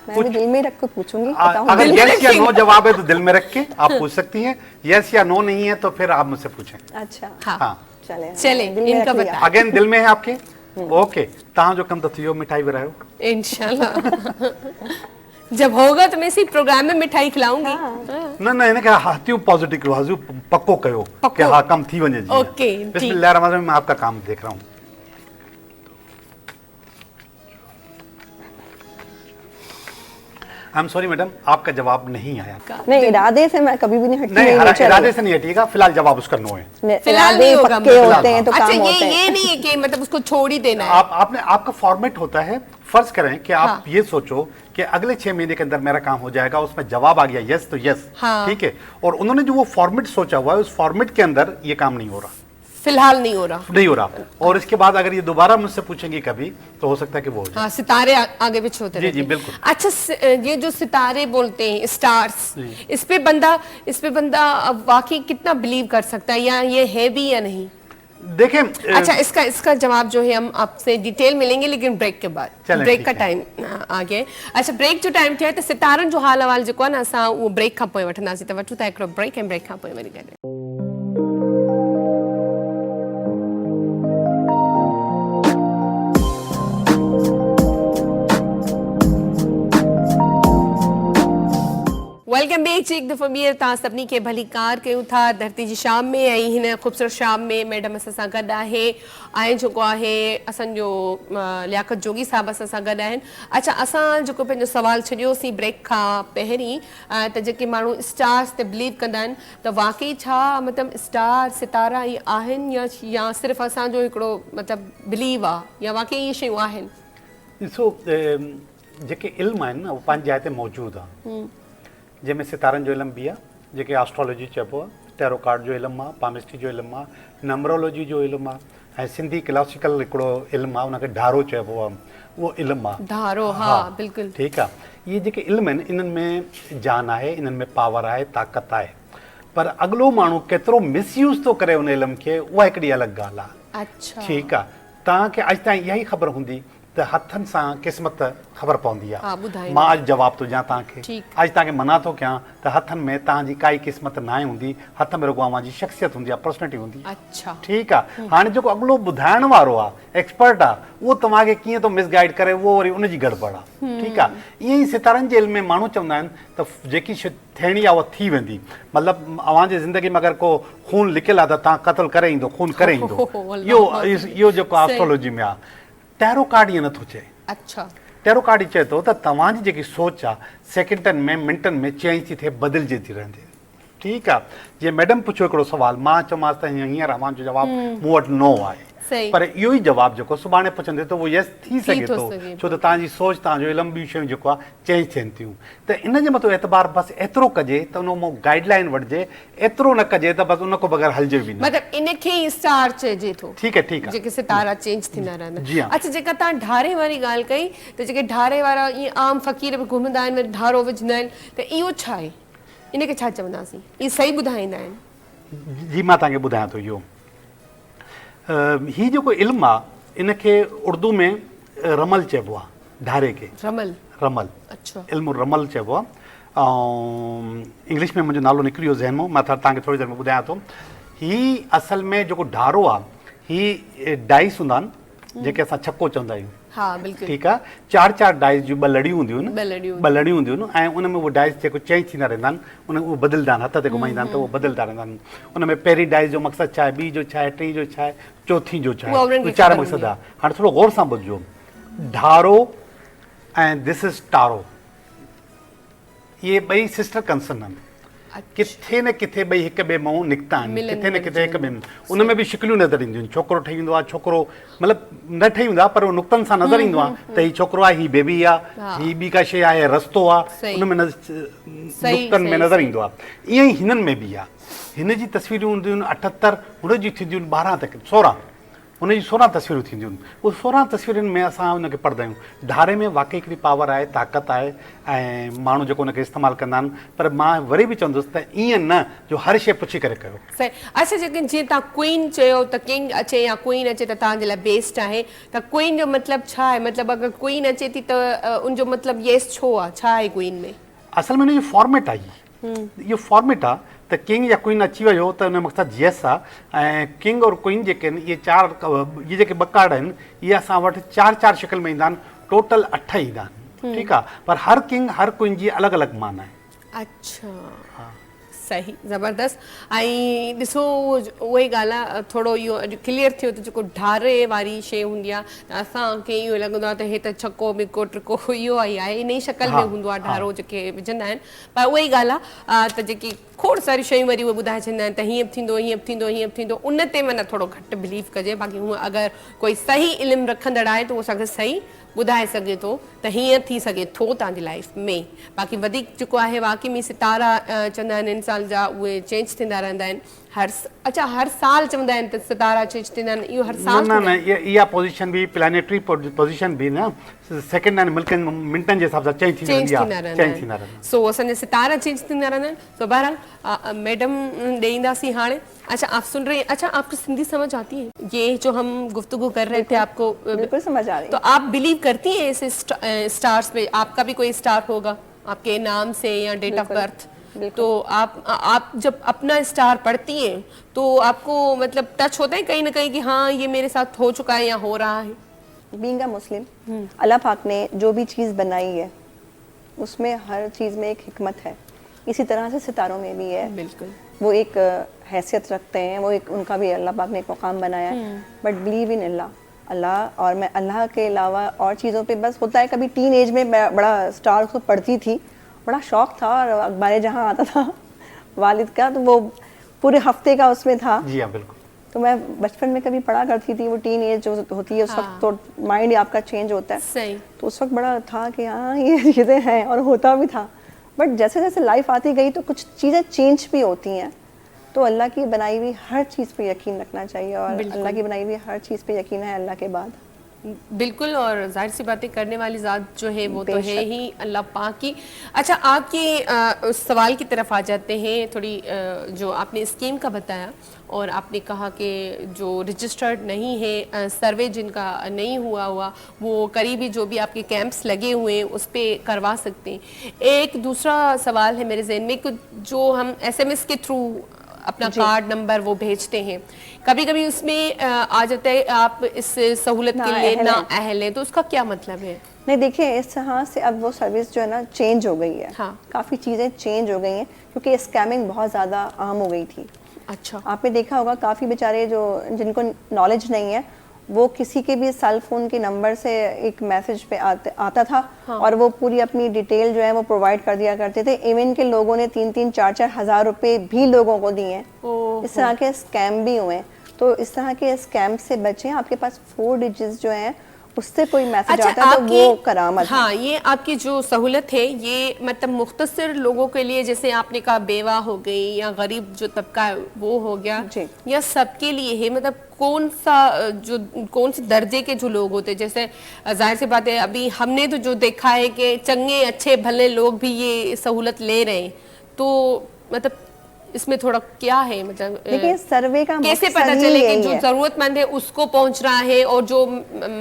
मैं भी दिल में रख कर पूछूंगी। अगर यस या नो जवाब है तो दिल में रख के आप पूछ सकती हैं, यस या नो नहीं है तो फिर आप मुझसे पूछें। अच्छा, हाँ, चले इनका बता। अगेन दिल में है आपके। ओके, तव्हां जो कम तो थियो, मिठाई भी रहो इंशाल्लाह। जब होगा तो मैं इसी प्रोग्राम में मिठाई खिलाऊंगी। न इनके हाथियों पॉजिटिव करो, हाजू पक्को कयो कि हाँ कम थी वने जी। ओके, बिस्मिल्लाह रहमान रहीम। मैं आपका काम देख रहा हूँ। आई एम सॉरी मैडम, आपका जवाब नहीं आया। नहीं, इरादे से मैं कभी भी नहीं हटती। नहीं, नहीं, इरादे से नहीं हटिएगा, फिलहाल जवाब उसका नो है। फिलहाल इरादे नहीं होगा, पक्के होते हैं तो अच्छा काम होते हैं। ये नहीं है कि मतलब उसको छोड़ ही देना है। आपका फॉर्मेट होता है, फर्ज करें कि आप हाँ। ये सोचो कि अगले 6 महीने के अंदर मेरा काम हो जाएगा, उसमें जवाब आ गया यस तो यस, हाँ। ठीक है, और उन्होंने जो वो फॉर्मेट सोचा हुआ है उस फॉर्मेट के अंदर ये काम नहीं हो रहा, फिलहाल नहीं हो रहा। और इसके बाद अगर ये दोबारा मुझसे पूछेंगे कभी तो हो सकता है कि वो हो जाए। हाँ, सितारे आगे पीछे होते जी, रहते जी, हैं। बिल्कुल। अच्छा, ये जो सितारे बोलते हैं, स्टार्स, इस पे बंदा वाकई कितना बिलीव कर सकता है, या ये है भी या नहीं? देखें, अच्छा, इसका जवाब जो है हम आपसे डिटेल मिलेंगे, लेकिन ब्रेक के बाद। चलें, ब्रेक का ठीक है। टाइम आ गया। अच्छा, ब्रेक जो टाइम थियो है त सितारनि जो हाल अहवाल जेको आहे न असां उहो ब्रेक खां पोइ वठंदासीं, त वठूं था हिकिड़ो ब्रेक, ऐं ब्रेक खां पोइ वरी गॾु। Welcome back. एक दफ़ो ॿीहर तव्हां सभिनी खे भली कार कयूं था धरती जी शाम में, ऐं हिन ख़ूबसूरत शाम में मैडम असां सां गॾु आहे, ऐं जेको आहे असांजो लियाकत जोगी साहब असां सां गॾु आहिनि। अच्छा, असां जेको पंहिंजो सवाल छॾियोसीं ब्रेक खां पहिरीं, त जेके माण्हू स्टार्स ते बिलीव कंदा आहिनि, त वाकई छा मतिलबु स्टार सितारा ई आहिनि, या सिर्फ़ु असांजो हिकिड़ो मतिलबु बिलीव आहे, या वाकई इहे शयूं आहिनि? ॾिसो, जेके इल्म आहिनि न उहो पंहिंजी जाइ ते मौजूदु आहे, जंहिंमें सितारनि जो इल्मु बि आहे, जेके एस्ट्रोलॉजी चइबो आहे, टैरो कार्ड जो इल्मु आहे, पामिस्ट्री जो इल्मु आहे, नंबरोलॉजी जो इल्मु आहे, ऐं सिंधी क्लासिकल हिकिड़ो इल्मु आहे, उनखे ढारो चइबो आहे, उहो इल्मु आहे। ढारो, हाँ, बिल्कुलु ठीकु आहे। इहे जेके इल्म आहिनि, इन्हनि में जान आहे, इन्हनि में पावर आहे, ताक़त आहे, पर अॻिलो माण्हू केतिरो मिसयूज़ थो करे उन इल्म खे, उहा हिकिड़ी अलॻि ॻाल्हि आहे। अच्छा, ठीकु आहे। तव्हांखे अॼु ताईं इहा ई ख़बर हूंदी त हथनि सां क़िस्मत ख़बर पवंदी हा, आहे। ॿुधाईंदा। मां अॼु जवाबु थो ॾियां तव्हांखे, ठीकु। अॼु तव्हांखे मना थो कयां त हथनि में तव्हांजी काई क़िस्मत न आहे हूंदी, हथ में रुॻो अव्हांजी शख़्सियत हूंदी आहे, पर्सनैलिटी हूंदी आहे। अच्छा, ठीकु आहे। हाणे जेको अॻिलो ॿुधाइण वारो आहे, एक्सपर्ट आहे, उहो तव्हांखे कीअं थो मिसगाइड करे, उहो वरी उनजी गड़बड़ आहे। ठीकु आहे। ईअं ई सितारनि जे इल्म में माण्हू चवंदा आहिनि त जेकी शइ थियणी आहे उहा थी वेंदी, मतिलबु अव्हांजी ज़िंदगी में अगरि को खून लिकियलु आहे त तव्हां क़तल करे ईंदो, खून करे ईंदो। इहो जेको एस्ट्रोलॉजी में आहे। टैरो कार्ड ईअं नथो चए। अच्छा, टैरो कार्ड ई चए थो त तव्हांजी जेकी सोच आहे सेकेंडनि में, मिंटनि में चेंज थी थिए, बदिलजे थी रहंदी। ठीकु आहे। जीअं मैडम पुछियो हिकिड़ो सुवाल, मां चयोमांसि त हींअर अव्हांजो जवाबु मूं वटि नो आहे, सही। पर इहो ई जवाबु जेको सुभाणे पुछंदे त उहो यस थी सघे थो थो, सघे। छो त तव्हांजी सोच, तव्हांजो इल्मु, ॿियूं शयूं जेको आहे चेंज थियनि थियूं। त इन जे मथां एतबार बसि एतिरो कजे त उन मां गाइडलाइन वठिजे, एतिरो न कजे त बसि उन खां बग़ैर हलिजे बि न। मतिलबु इनखे ई स्टार चइजे थो। ठीकु आहे, ठीकु आहे। जेके सितारा चेंज थींदा रहंदा। जी हाँ। अच्छा, जेका तव्हां ढारे वारी ॻाल्हि कई, त जेके ढारे वारा ईअं आम फ़क़ीर बि घुमंदा आहिनि, वरी ढारो विझंदा आहिनि, त इहो छा आहे? इनखे छा चवंदासीं? इहे सही ॿुधाईंदा आहिनि? जी, मां तव्हांखे ॿुधायां थो। इहो हीउ जेको इल्मु आहे, इनखे उर्दू में रमल चइबो आहे, ढारे खे रमल। अच्छा, इल्मु रमल चइबो आहे। ऐं इंग्लिश में मुंहिंजो नालो निकिरी वियो ज़हन मां, मां तव्हांखे थोरी देरि में ॿुधायां थो। हीउ असल में जेको ढारो आहे, हीउ डाइस हूंदा आहिनि, जेके असां छको चवंदा आहियूं। हाँ, बिल्कुलु। ठीकु आहे। 4-4 डाइस जूं ॿ लड़ियूं हूंदियूं आहिनि, ॿ लड़ियूं हूंदियूं आहिनि, ऐं उन में उहे डाइस जेको चेंज थींदा रहंदा आहिनि, उहे बदिलंदा आहिनि, हथ ते घुमाईंदा आहिनि त उहे बदिलंदा रहंदा आहिनि। उन में पहिरीं डाइस जो मक़सदु छा आहे, ॿी जो छा आहे, टीं जो छा आहे, चौथीं जो छा आहे, 4 मक़सद आहे। हाणे थोरो गौर सां ॿुधिजो। ढारो ऐं दिस इज़ टारो, इहे ॿई सिस्टर कंसन आहिनि। किथे न किथे ॿई हिक ॿिए मां निकिता आहिनि, किथे न किथे हिक ॿिए। उन में बि शिकिलियूं नज़र ईंदियूं आहिनि। छोकिरो ठही वेंदो आहे, छोकिरो मतिलबु न ठही वेंदो आहे, पर उहो नुक़्तनि सां नज़र ईंदो आहे त हीउ छोकिरो आहे, हीउ बेबी आहे, हीउ ॿी का शइ आहे, रस्तो आहे, उन में नुक़्तनि में नज़र ईंदो आहे। ईअं ई हिननि में बि आहे। हिन जी तस्वीरूं हूंदियूं आहिनि 78, हुन जी थींदियूं आहिनि 12 तक 16, हुनजी 16 तस्वीरूं थींदियूं आहिनि। उहे 16 तस्वीरुनि में असां हुनखे पढ़ंदा आहियूं। ढारे में वाक़ई हिकिड़ी पावर आहे, ताक़त आहे, ऐं माण्हू जेको हुनखे इस्तेमालु कंदा आहिनि। पर मां वरी बि चवंदुसि त ईअं न जो हर शइ पुछी करे कयो। सही। अच्छा, जेके जीअं तव्हां क्वीन चयो त किंग अचे या क्वीन अचे त तव्हांजे लाइ बेस्ट आहे, त क्वीन जो मतिलबु छा आहे? मतिलबु अगरि क्वीन अचे थी त उनजो मतिलबु येस छो आहे? छा आहे क्वीन में? असल में इहो फॉर्मेट आहे। इहो फॉर्मेट आहे त किंग या क्वीन अची वियो त हुन मक़सदु यस आहे। ऐं किंग और क्वीन जेके आहिनि, इहे जेके 2 कार्ड आहिनि, इहे असां वटि 4-4 शिकिल में ईंदा आहिनि। टोटल 8 ईंदा आहिनि। ठीकु आहे। पर हर किंग, हर क्वीन जी अलॻि अलॻि माना आहे। अच्छा, सही ज़बरदस्त। ऐं ॾिसो उहे ॻाल्हि आहे, थोरो इहो अॼु क्लियर थियो त जेको ढारे वारी शइ हूंदी आहे त असांखे इहो लॻंदो आहे त हे त छको ॿिको टिको इहो ई आहे, इन ई शक्ल में हूंदो आहे ढारो जेके विझंदा आहिनि। पर उहा ई ॻाल्हि आहे त जेकी खोड़ सारी शयूं वरी उहे ॿुधाए छॾींदा आहिनि त हीअं बि थींदो, हीअं बि थींदो, हीअं बि थींदो, उन ते माना थोरो घटि बिलीव कजे। बाक़ी हूअं अगरि कोई सही इल्मु रखंदड़ आहे त उहो असांखे सही ॿुधाए सघे थो त हीअं थी सघे थो तव्हांजी लाइफ में। बाक़ी वधीक जेको आहे वाक़ई में सितारा चवंदा आहिनि इंसान जा उहे चेंज थींदा रहंदा आहिनि अच्छा हर साल चवंदा आहिनि त सितारा चेंज थींदा आहिनि, इहो हर साल न इहा पोजीशन बि प्लैनेटरी पोजीशन बि न सेकंड आहिनि मिंटनि जे हिसाब सां चेंज थींदा रहंदा आहिनि। सो असांजा सितारा चेंज थींदा रहंदा आहिनि। सो बहरहाल मैडम ॾेईंदासीं हाणे। अच्छा आप सुन रहे हैं, अच्छा आपको सिंधी समझ आती है? ये जो हम गुफ्तगू कर रहे थे आपको बिल्कुल समझ आ रही है। तो आप बिलीव करती हैं ऐसे स्टार्स पे? आपका भी कोई स्टार होगा आपके नाम से या डेट ऑफ बर्थ, तो आप जब अपना स्टार पढ़ती हैं तो आपको मतलब टच होता है कहीं ना कहीं कि हाँ ये मेरे साथ हो चुका है या हो रहा है? बीइंग अ मुस्लिम, अल्लाह पाक ने जो भी चीज़ बनाई है उसमें हर चीज़ में एक हिकमत है। इसी तरह से सितारों में भी है। बिल्कुल वो एक हैसियत रखते हैं, वो एक उनका भी अल्लाह पाक ने एक मुकाम बनाया है। बट बिलीव इन अल्लाह, और मैं अल्लाह के अलावा और चीज़ों पे बस होता है। कभी टीन एज में मैं बड़ा स्टार को पढ़ती थी, बड़ा शौक था, और अखबार जहाँ आता था वालिद का, तो वो पूरे हफ्ते का उसमें था। जी हाँ बिल्कुल। तो मैं बचपन में कभी पढ़ा करती थी। वो टीन एज जो होती है उस वक्त तो माइंड आपका चेंज होता है। सही। तो उस वक्त बड़ा था कि हाँ ये चीज़ें हैं, और होता भी था। बट जैसे जैसे लाइफ आती गई तो कुछ चीज़ें चेंज भी होती हैं। तो अल्लाह की बनाई हुई हर चीज़ पे यकीन रखना चाहिए, और अल्लाह की बनाई हुई हर चीज़ पे यकीन है अल्लाह के बाद। बिल्कुल, और जाहिर सी बातें करने वाली ज़ात जो है वो तो है ही अल्लाह पाक की। अच्छा आपके उस सवाल की तरफ आ जाते हैं थोड़ी, जो आपने स्कीम का बताया और आपने कहा कि जो रजिस्टर्ड नहीं है, सर्वे जिनका नहीं हुआ वो करीबी जो भी आपके कैंप्स लगे हुए हैं उस पर करवा सकते हैं। एक दूसरा सवाल है मेरे जहन में कि जो हम SMS के थ्रू अपना कार्ड नंबर वो भेजते हैं, कभी कभी उसमें आ जाता है आप इस सहूलत के लिए ना अहल है, तो उसका क्या मतलब है? नहीं देखिए, इस तरह से अब वो सर्विस जो है ना चेंज हो गई है। हाँ। काफ़ी चीज़ें चेंज हो गई हैं क्योंकि स्कैमिंग बहुत ज़्यादा आम हो गई थी। अच्छा। आपने देखा होगा काफ़ी बेचारे जो जिनको नॉलेज नहीं है वो किसी के भी सेल फोन के नंबर से एक मैसेज पे आता था। हाँ। और वो पूरी अपनी डिटेल जो है वो प्रोवाइड कर दिया करते थे। इवन के लोगों ने 3-3, 4-4 हज़ार रुपए भी लोगों को दिए। इस तरह के स्कैम भी हुए। तो इस तरह के स्कैम से बचें। आपके पास 4 डिजिट्स जो हैं उससे कोई मैसेज आता है तो वो करामत। हाँ, ये आपकी जो सहूलत है ये मतलब मुख्तसर लोगों के लिए, जैसे आपने कहा बेवा हो गई या गरीब जो तबका है वो हो गया, या सबके लिए है? मतलब कौन से दर्जे के जो लोग होते हैं? जैसे जाहिर सी बात है अभी हमने तो जो देखा है कि चंगे अच्छे भले लोग भी ये सहूलत ले रहे हैं, तो मतलब इसमें थोड़ा क्या है, मतलब देखिए सर्वे का कैसे पता चले कि जो जरूरतमंद है उसको पहुंच रहा है, और जो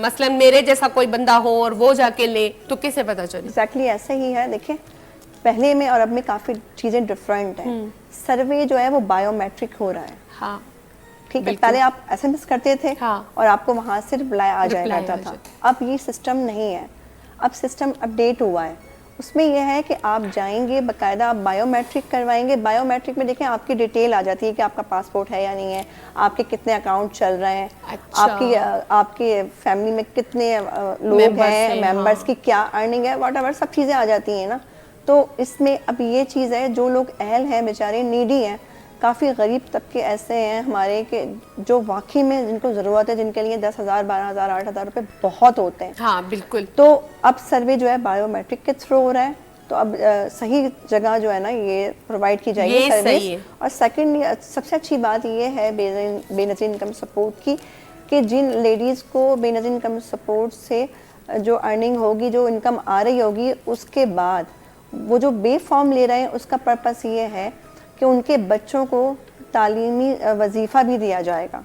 मसलन मेरे जैसा कोई बंदा हो और वो जाके ले, तो कैसे पता चले? एग्जैक्टली ऐसे ही है। देखिए पहले में और अब में काफी चीजें डिफरेंट हैं। सर्वे जो है वो बायोमेट्रिक हो रहा है। हाँ ठीक है। पहले आप SMS करते थे। हाँ। और आपको वहां से रिप्लाई आ जाया करता था। अब ये सिस्टम नहीं है। अब सिस्टम अपडेट हुआ है। उसमें यह है कि आप जाएंगे बाकायदा आप बायोमेट्रिक करवाएंगे। बायोमेट्रिक में देखें आपकी डिटेल आ जाती है कि आपका पासपोर्ट है या नहीं है, आपके कितने अकाउंट चल रहे हैं। अच्छा। आपकी फैमिली में कितने लोग हैं, मेंबर्स हाँ। की क्या अर्निंग है, व्हाटएवर सब चीज़ें आ जाती हैं ना। तो इसमें अब ये चीज़ है जो लोग अहल हैं बेचारे नीडी हैं, काफ़ी गरीब तबके ऐसे हैं हमारे कि जो वाकई में जिनको ज़रूरत है, जिनके लिए 10,000, 12,000, 8,000 रुपये बहुत होते हैं। हाँ बिल्कुल। तो अब सर्वे जो है बायोमेट्रिक के थ्रू हो रहा है। तो अब सही जगह जो है ना ये प्रोवाइड की जाएगी सर्विस। और सेकेंडली सबसे अच्छी बात ये है बेनज़ीर इनकम सपोर्ट की कि जिन लेडीज़ को बेनज़ीर इनकम सपोर्ट से जो अर्निंग होगी, जो इनकम आ रही होगी, उसके बाद वो जो बे फॉर्म ले रहे हैं उसका पर्पस ये है कि उनके बच्चों को तालीमी वजीफ़ा भी दिया जाएगा।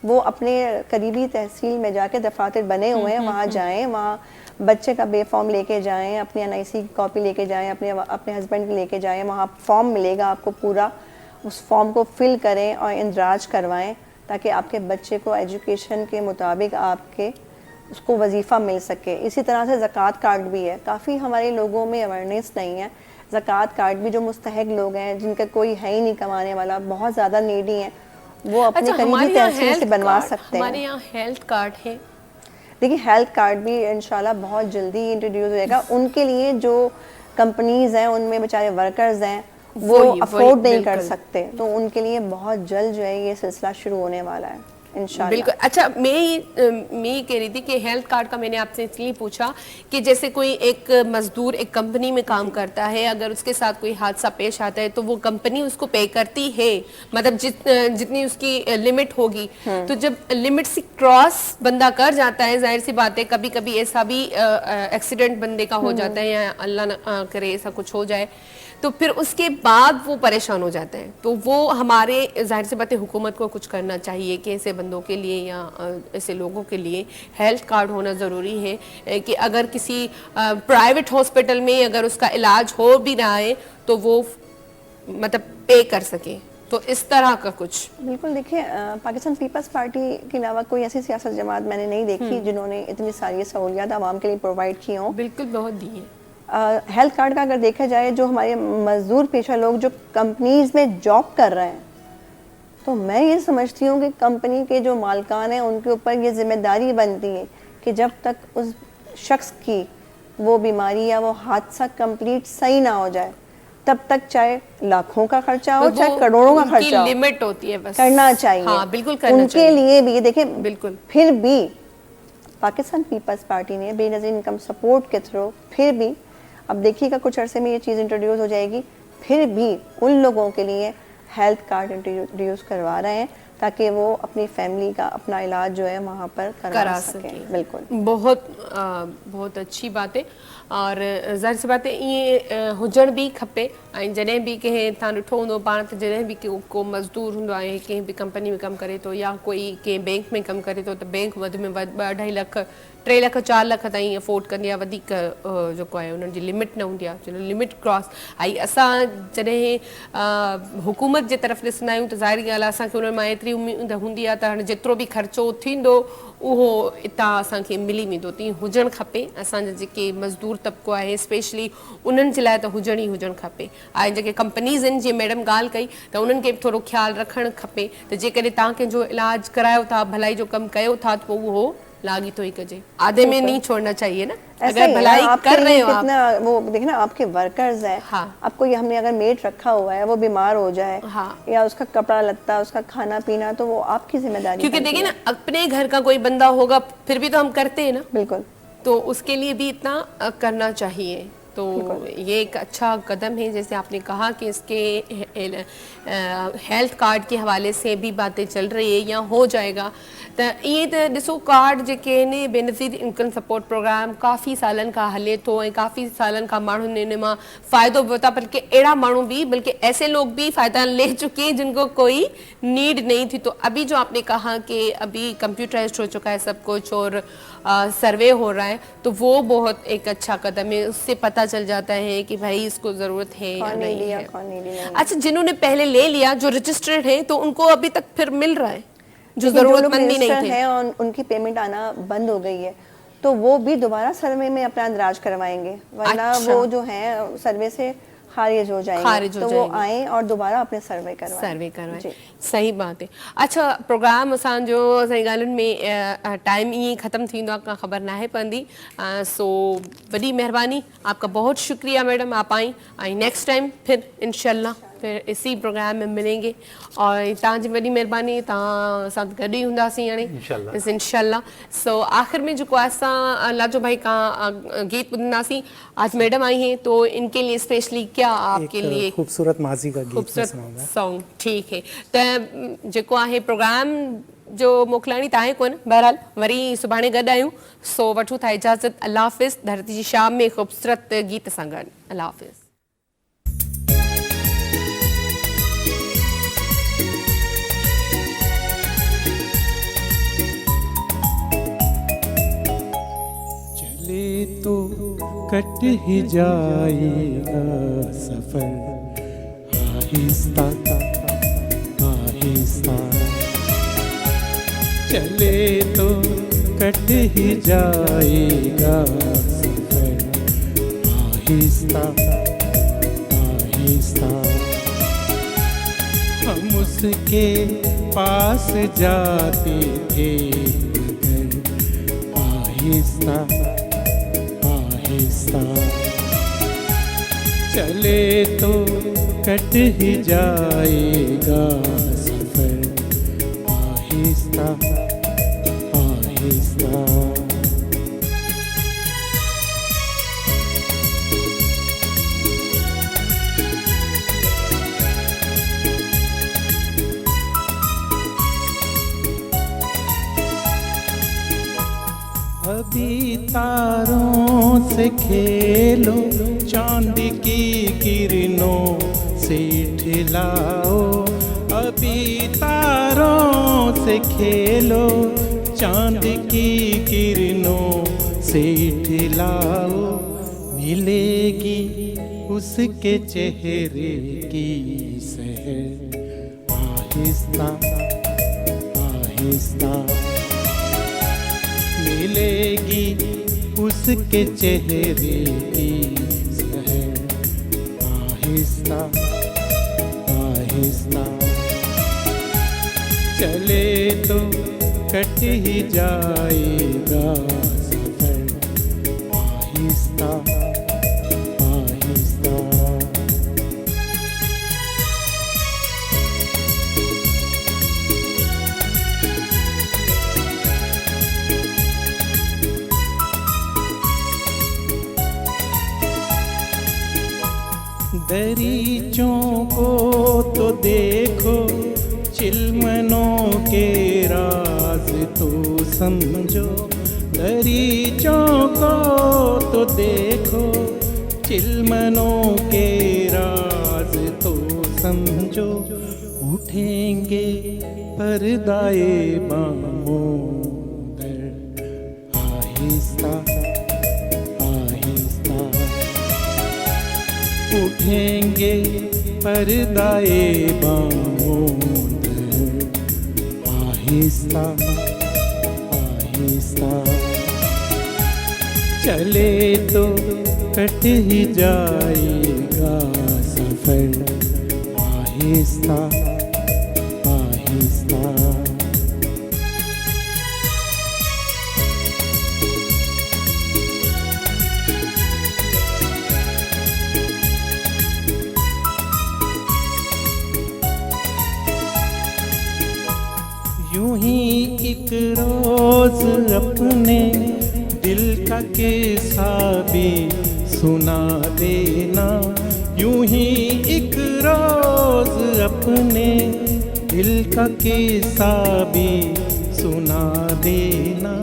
वो अपने करीबी तहसील में जाके दफातर बने हुए हैं, वहाँ जाएं, वहाँ बच्चे का बे फॉर्म लेके जाएं, अपनी NIC की कॉपी लेके जाएं, अपने हस्बैंड की लेके जाएं। वहाँ फॉर्म मिलेगा आपको पूरा, उस फॉर्म को फिल करें और इंदराज करवाएं ताकि आपके बच्चे को एजुकेशन के मुताबिक आपके उसको वजीफ़ा मिल सके। इसी तरह से ज़कात कार्ड भी है। काफ़ी हमारे लोगों में अवेयरनेस नहीं है। ज़कात कार्ड भी जो मुस्तहक लोग हैं जिनका कोई है ही नहीं कमाने वाला, बहुत ज़्यादा नीडी हैं, वो अपने करीबी तहसील से बनवा सकते हैं। हमारे यहाँ हेल्थ कार्ड है। देखिए हेल्थ कार्ड भी इंशाल्लाह बहुत जल्दी इंट्रोड्यूस हो जाएगा। उनके लिए जो कंपनीज हैं उनमें बेचारे वर्कर्स हैं वो अफोर्ड नहीं कर सकते, तो उनके लिए बहुत जल्द जो है ये सिलसिला शुरू होने वाला है इंशाल्लाह। बिल्कुल। अच्छा, मैं ये कह रही थी कि हेल्थ कार्ड का मैंने आपसे इसलिए पूछा कि जैसे कोई एक मजदूर एक कंपनी में काम करता है, अगर उसके साथ कोई हादसा पेश आता है तो वो कंपनी उसको पे करती है, मतलब जितनी उसकी लिमिट होगी। तो जब लिमिट से क्रॉस बंदा कर जाता है, जाहिर सी बात है कभी कभी ऐसा भी एक्सीडेंट बंदे का हो जाता है या अल्लाह न करे ऐसा कुछ हो जाए, तो फिर उसके बाद वो परेशान हो जाते हैं। तो वो हमारे जाहिर सी बात है हुकूमत को कुछ करना चाहिए कि ऐसे बंदों के लिए या ऐसे लोगों के लिए हेल्थ कार्ड होना ज़रूरी है कि अगर किसी प्राइवेट हॉस्पिटल में अगर उसका इलाज हो भी रहा है तो वो मतलब पे कर सके। तो इस तरह का कुछ बिल्कुल। देखिए पाकिस्तान पीपल्स पार्टी के अलावा कोई ऐसी सियासत जमात मैंने नहीं देखी जिन्होंने इतनी सारी सहूलियात आवाम के लिए प्रोवाइड की हों। बिल्कुल, बहुत दी है। हेल्थ कार्ड का अगर देखा जाए, जो हमारे मजदूर पेशा लोग जो कंपनीज में जॉब कर रहे हैं, तो मैं ये समझती हूँ कि कंपनी के जो मालकान हैं उनके ऊपर ये जिम्मेदारी बनती है कि जब तक उस शख्स की वो बीमारी या वो हादसा कंप्लीट सही ना हो जाए तब तक चाहे लाखों का खर्चा हो चाहे करोड़ों का खर्चा हो, लिमिट होती है, बस करना चाहिए। हाँ, बिल्कुल करना उनके चाहिए। लिए भी देखें, बिल्कुल। फिर भी पाकिस्तान पीपल्स पार्टी ने बेनज़ीर इनकम सपोर्ट के थ्रू फिर भी, अब देखिएगा कुछ अरसे में ये चीज़ इंट्रोड्यूस हो जाएगी, फिर भी उन लोगों के लिए हेल्थ कार्ड इंट्रोड्यूस करवा रहे हैं ताकि वो अपनी फैमिली का अपना इलाज जो है वहाँ पर करा सके। बिल्कुल, बहुत अच्छी बात है। और ज़ाहिर सी बात है ये हुजण भी खपे। ऐं जॾहिं बि कंहिं तव्हां ॾिठो हूंदो पाण त जॾहिं बि को मज़दूर हूंदो आहे, कंहिं बि कंपनी में कमु करे थो या कोई कंहिं बैंक में कमु करे थो, त बैंक वधि में वधि 2-2.5 लख 3 लख 4 लख ताईं अफोर्ड कंदी आहे, वधीक जेको आहे उन्हनि जी लिमिट न हूंदी आहे, जॾहिं लिमिट क्रॉस। ऐं असां जॾहिं हुकूमत जे तरफ़ ॾिसंदा आहियूं त ज़ाहिरी ॻाल्हि आहे असांखे उन्हनि मां एतिरी उमेद हूंदी आहे त हाणे जेतिरो बि ख़र्चो थींदो उहो इतां असांखे मिली वेंदो। तीअं हुजणु खपे। असांजा जेके मज़दूर तबिको आहे स्पेशली उन्हनि जे लाइ त हुजण ई हुजणु खपे। ऐं जेके कंपनीज़ आहिनि, जीअं मैडम ॻाल्हि कई, त उन्हनि खे बि थोरो ख़्यालु रखणु खपे त जेकॾहिं तव्हां कंहिंजो इलाज करायो था, भलाई जो कमु कयो था, त पोइ उहो लागी तो ही कजे, आधे में नहीं छोड़ना चाहिए ना। अगर भलाई कर रहे हो कितना वो देखिए ना, आपके वर्कर्स हैं। हाँ। आपको ये हमने अगर मेड रखा हुआ है, वो बीमार हो जाए, हाँ, या उसका कपड़ा लत्ता, उसका खाना पीना, तो वो आपकी जिम्मेदारी। क्योंकि देखिए ना, अपने घर का कोई बंदा होगा फिर भी तो हम करते हैं ना। बिल्कुल। तो उसके लिए भी इतना करना चाहिए। तो ये एक अच्छा कदम है। जैसे आपने कहा कि इसके हेल्थ कार्ड के हवाले से भी बातें चल रही है या हो जाएगा। तो ये तो ॾिसो कार्ड जेके आहिनि बेनिफिट इनकम सपोर्ट प्रोग्राम काफ़ी सालन खां हले थो ऐं काफ़ी सालन खां माण्हुनि इन मां फ़ाइदो वरितो था, बल्कि अहिड़ा माण्हू भी, बल्कि ऐसे लोग भी फ़ायदा ले चुके हैं जिनको कोई नीड नहीं थी। तो अभी जो आपने कहा कि अभी कंप्यूटराइज्ड हो चुका है सब कुछ और सर्वे हो रहा है, तो वो बहुत एक अच्छा कदम है। उससे पता चल जाता है कि भाई इसको ज़रूरत है या नहीं है। अच्छा, जिन्होंने पहले ले लिया, जो रजिस्टर्ड है, तो उनको अभी तक फिर मिल रहा है, जो जरूरतमंद भी नहीं थे और उनकी पेमेंट आना बंद हो गई है, तो वो भी दोबारा सर्वे में अपना इंदराज करवाएंगे, वरना वो जो है सर्वे से खारिज हो जाएंगे, तो वो आए और दोबारा अपने सर्वे करवाएं। सही बात है। अच्छा, प्रोग्राम असांजो सही ॻाल्हियुनि में टाइम ईअं ख़त्म थींदो आहे, का ख़बर नाहे पवंदी। सो वॾी महिरबानी, आपका बहुत शुक्रिया मैडम, आप आई। नेक्स्ट टाइम फिर इंशाल्लाह फिर इसी प्रोग्राम में मिलेंगे और तव्हांजी वॾी महिरबानी, तव्हां सां गॾु ई हूंदासीं हाणे इंशाल्लाह। सो आख़िर में जेको आहे असां लाजो भाई का गीत ॿुधंदासीं। आज मैडम आई हैं तो इनके लिए स्पेशली क्या आपके लिए खूबसूरत माजी का गीत सॉन्ग। ठीक है, त जेको आहे प्रोग्राम जो मोकिलाणी त आहे कोन, बहरहाल वरी सुभाणे गॾु आहियूं। सो वठूं था इजाज़त। अल्लाह हाफ़िज़। धरती जी शाम में ख़ूबसूरत गीत सां गॾु। अल्लाह हाफ़िज़। तो कट ही जाएगा सफर आहिस्ता आहिस्ता, चले तो कट ही जाएगा सफर आहिस्ता आहिस्ता हम उसके पास जाते थे मगर आहिस्ता आहिस्ता चले तो कट ही जाएगा सफर आहिस्ता आहिस्ता अभी तारों से खेलो चांद की किरणों से ठिलाओ अभी तारों से खेलो चांद की किरणों से ठिलाओ मिलेगी उसके चेहरे की सहर आहिस्ता आहिस्ता मिलेगी उसके चेहरे की सहर आहिस्ता आहिस्ता चले तो कट ही जाएगा सफर आहिस्ता आहिस्ता दरीचों को तो देखो चिलमनों के राज तो समझो दरीचों को तो देखो चिलमनों के राज तो समझो उठेंगे पर्दाए बाहों दर आहिस्ता आहिस्ता उठेंगे पर्दाए बाहों दर आहिस्ता आहिस्ता चले तो कट ही जाएगा सफर आहिस्ता आहिस्ता यूं ही एक रोज अपने दिल का किस्सा भी सुना देना यूं ही एक रोज अपने दिल का किस्सा भी सुना देना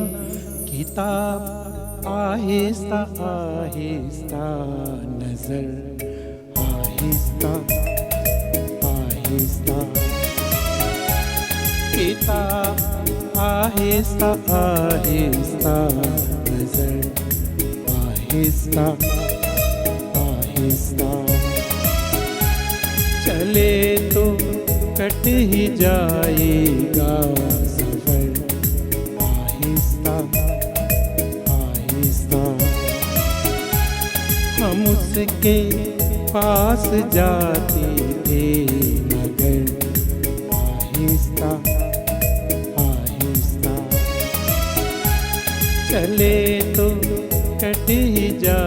किताब आहिस्ता आहिस्ता नजर आहिस्ता आहिस्ता किताब आहिस्ता आहिस्ता नजर आहिस्ता आहिस्ता चले तो कट ही जाएगा सफर आहिस्ता आहिस्ता हम उसके पास जाते थे मगर आहिस्ता आहिस्ता चले तो कट ही जा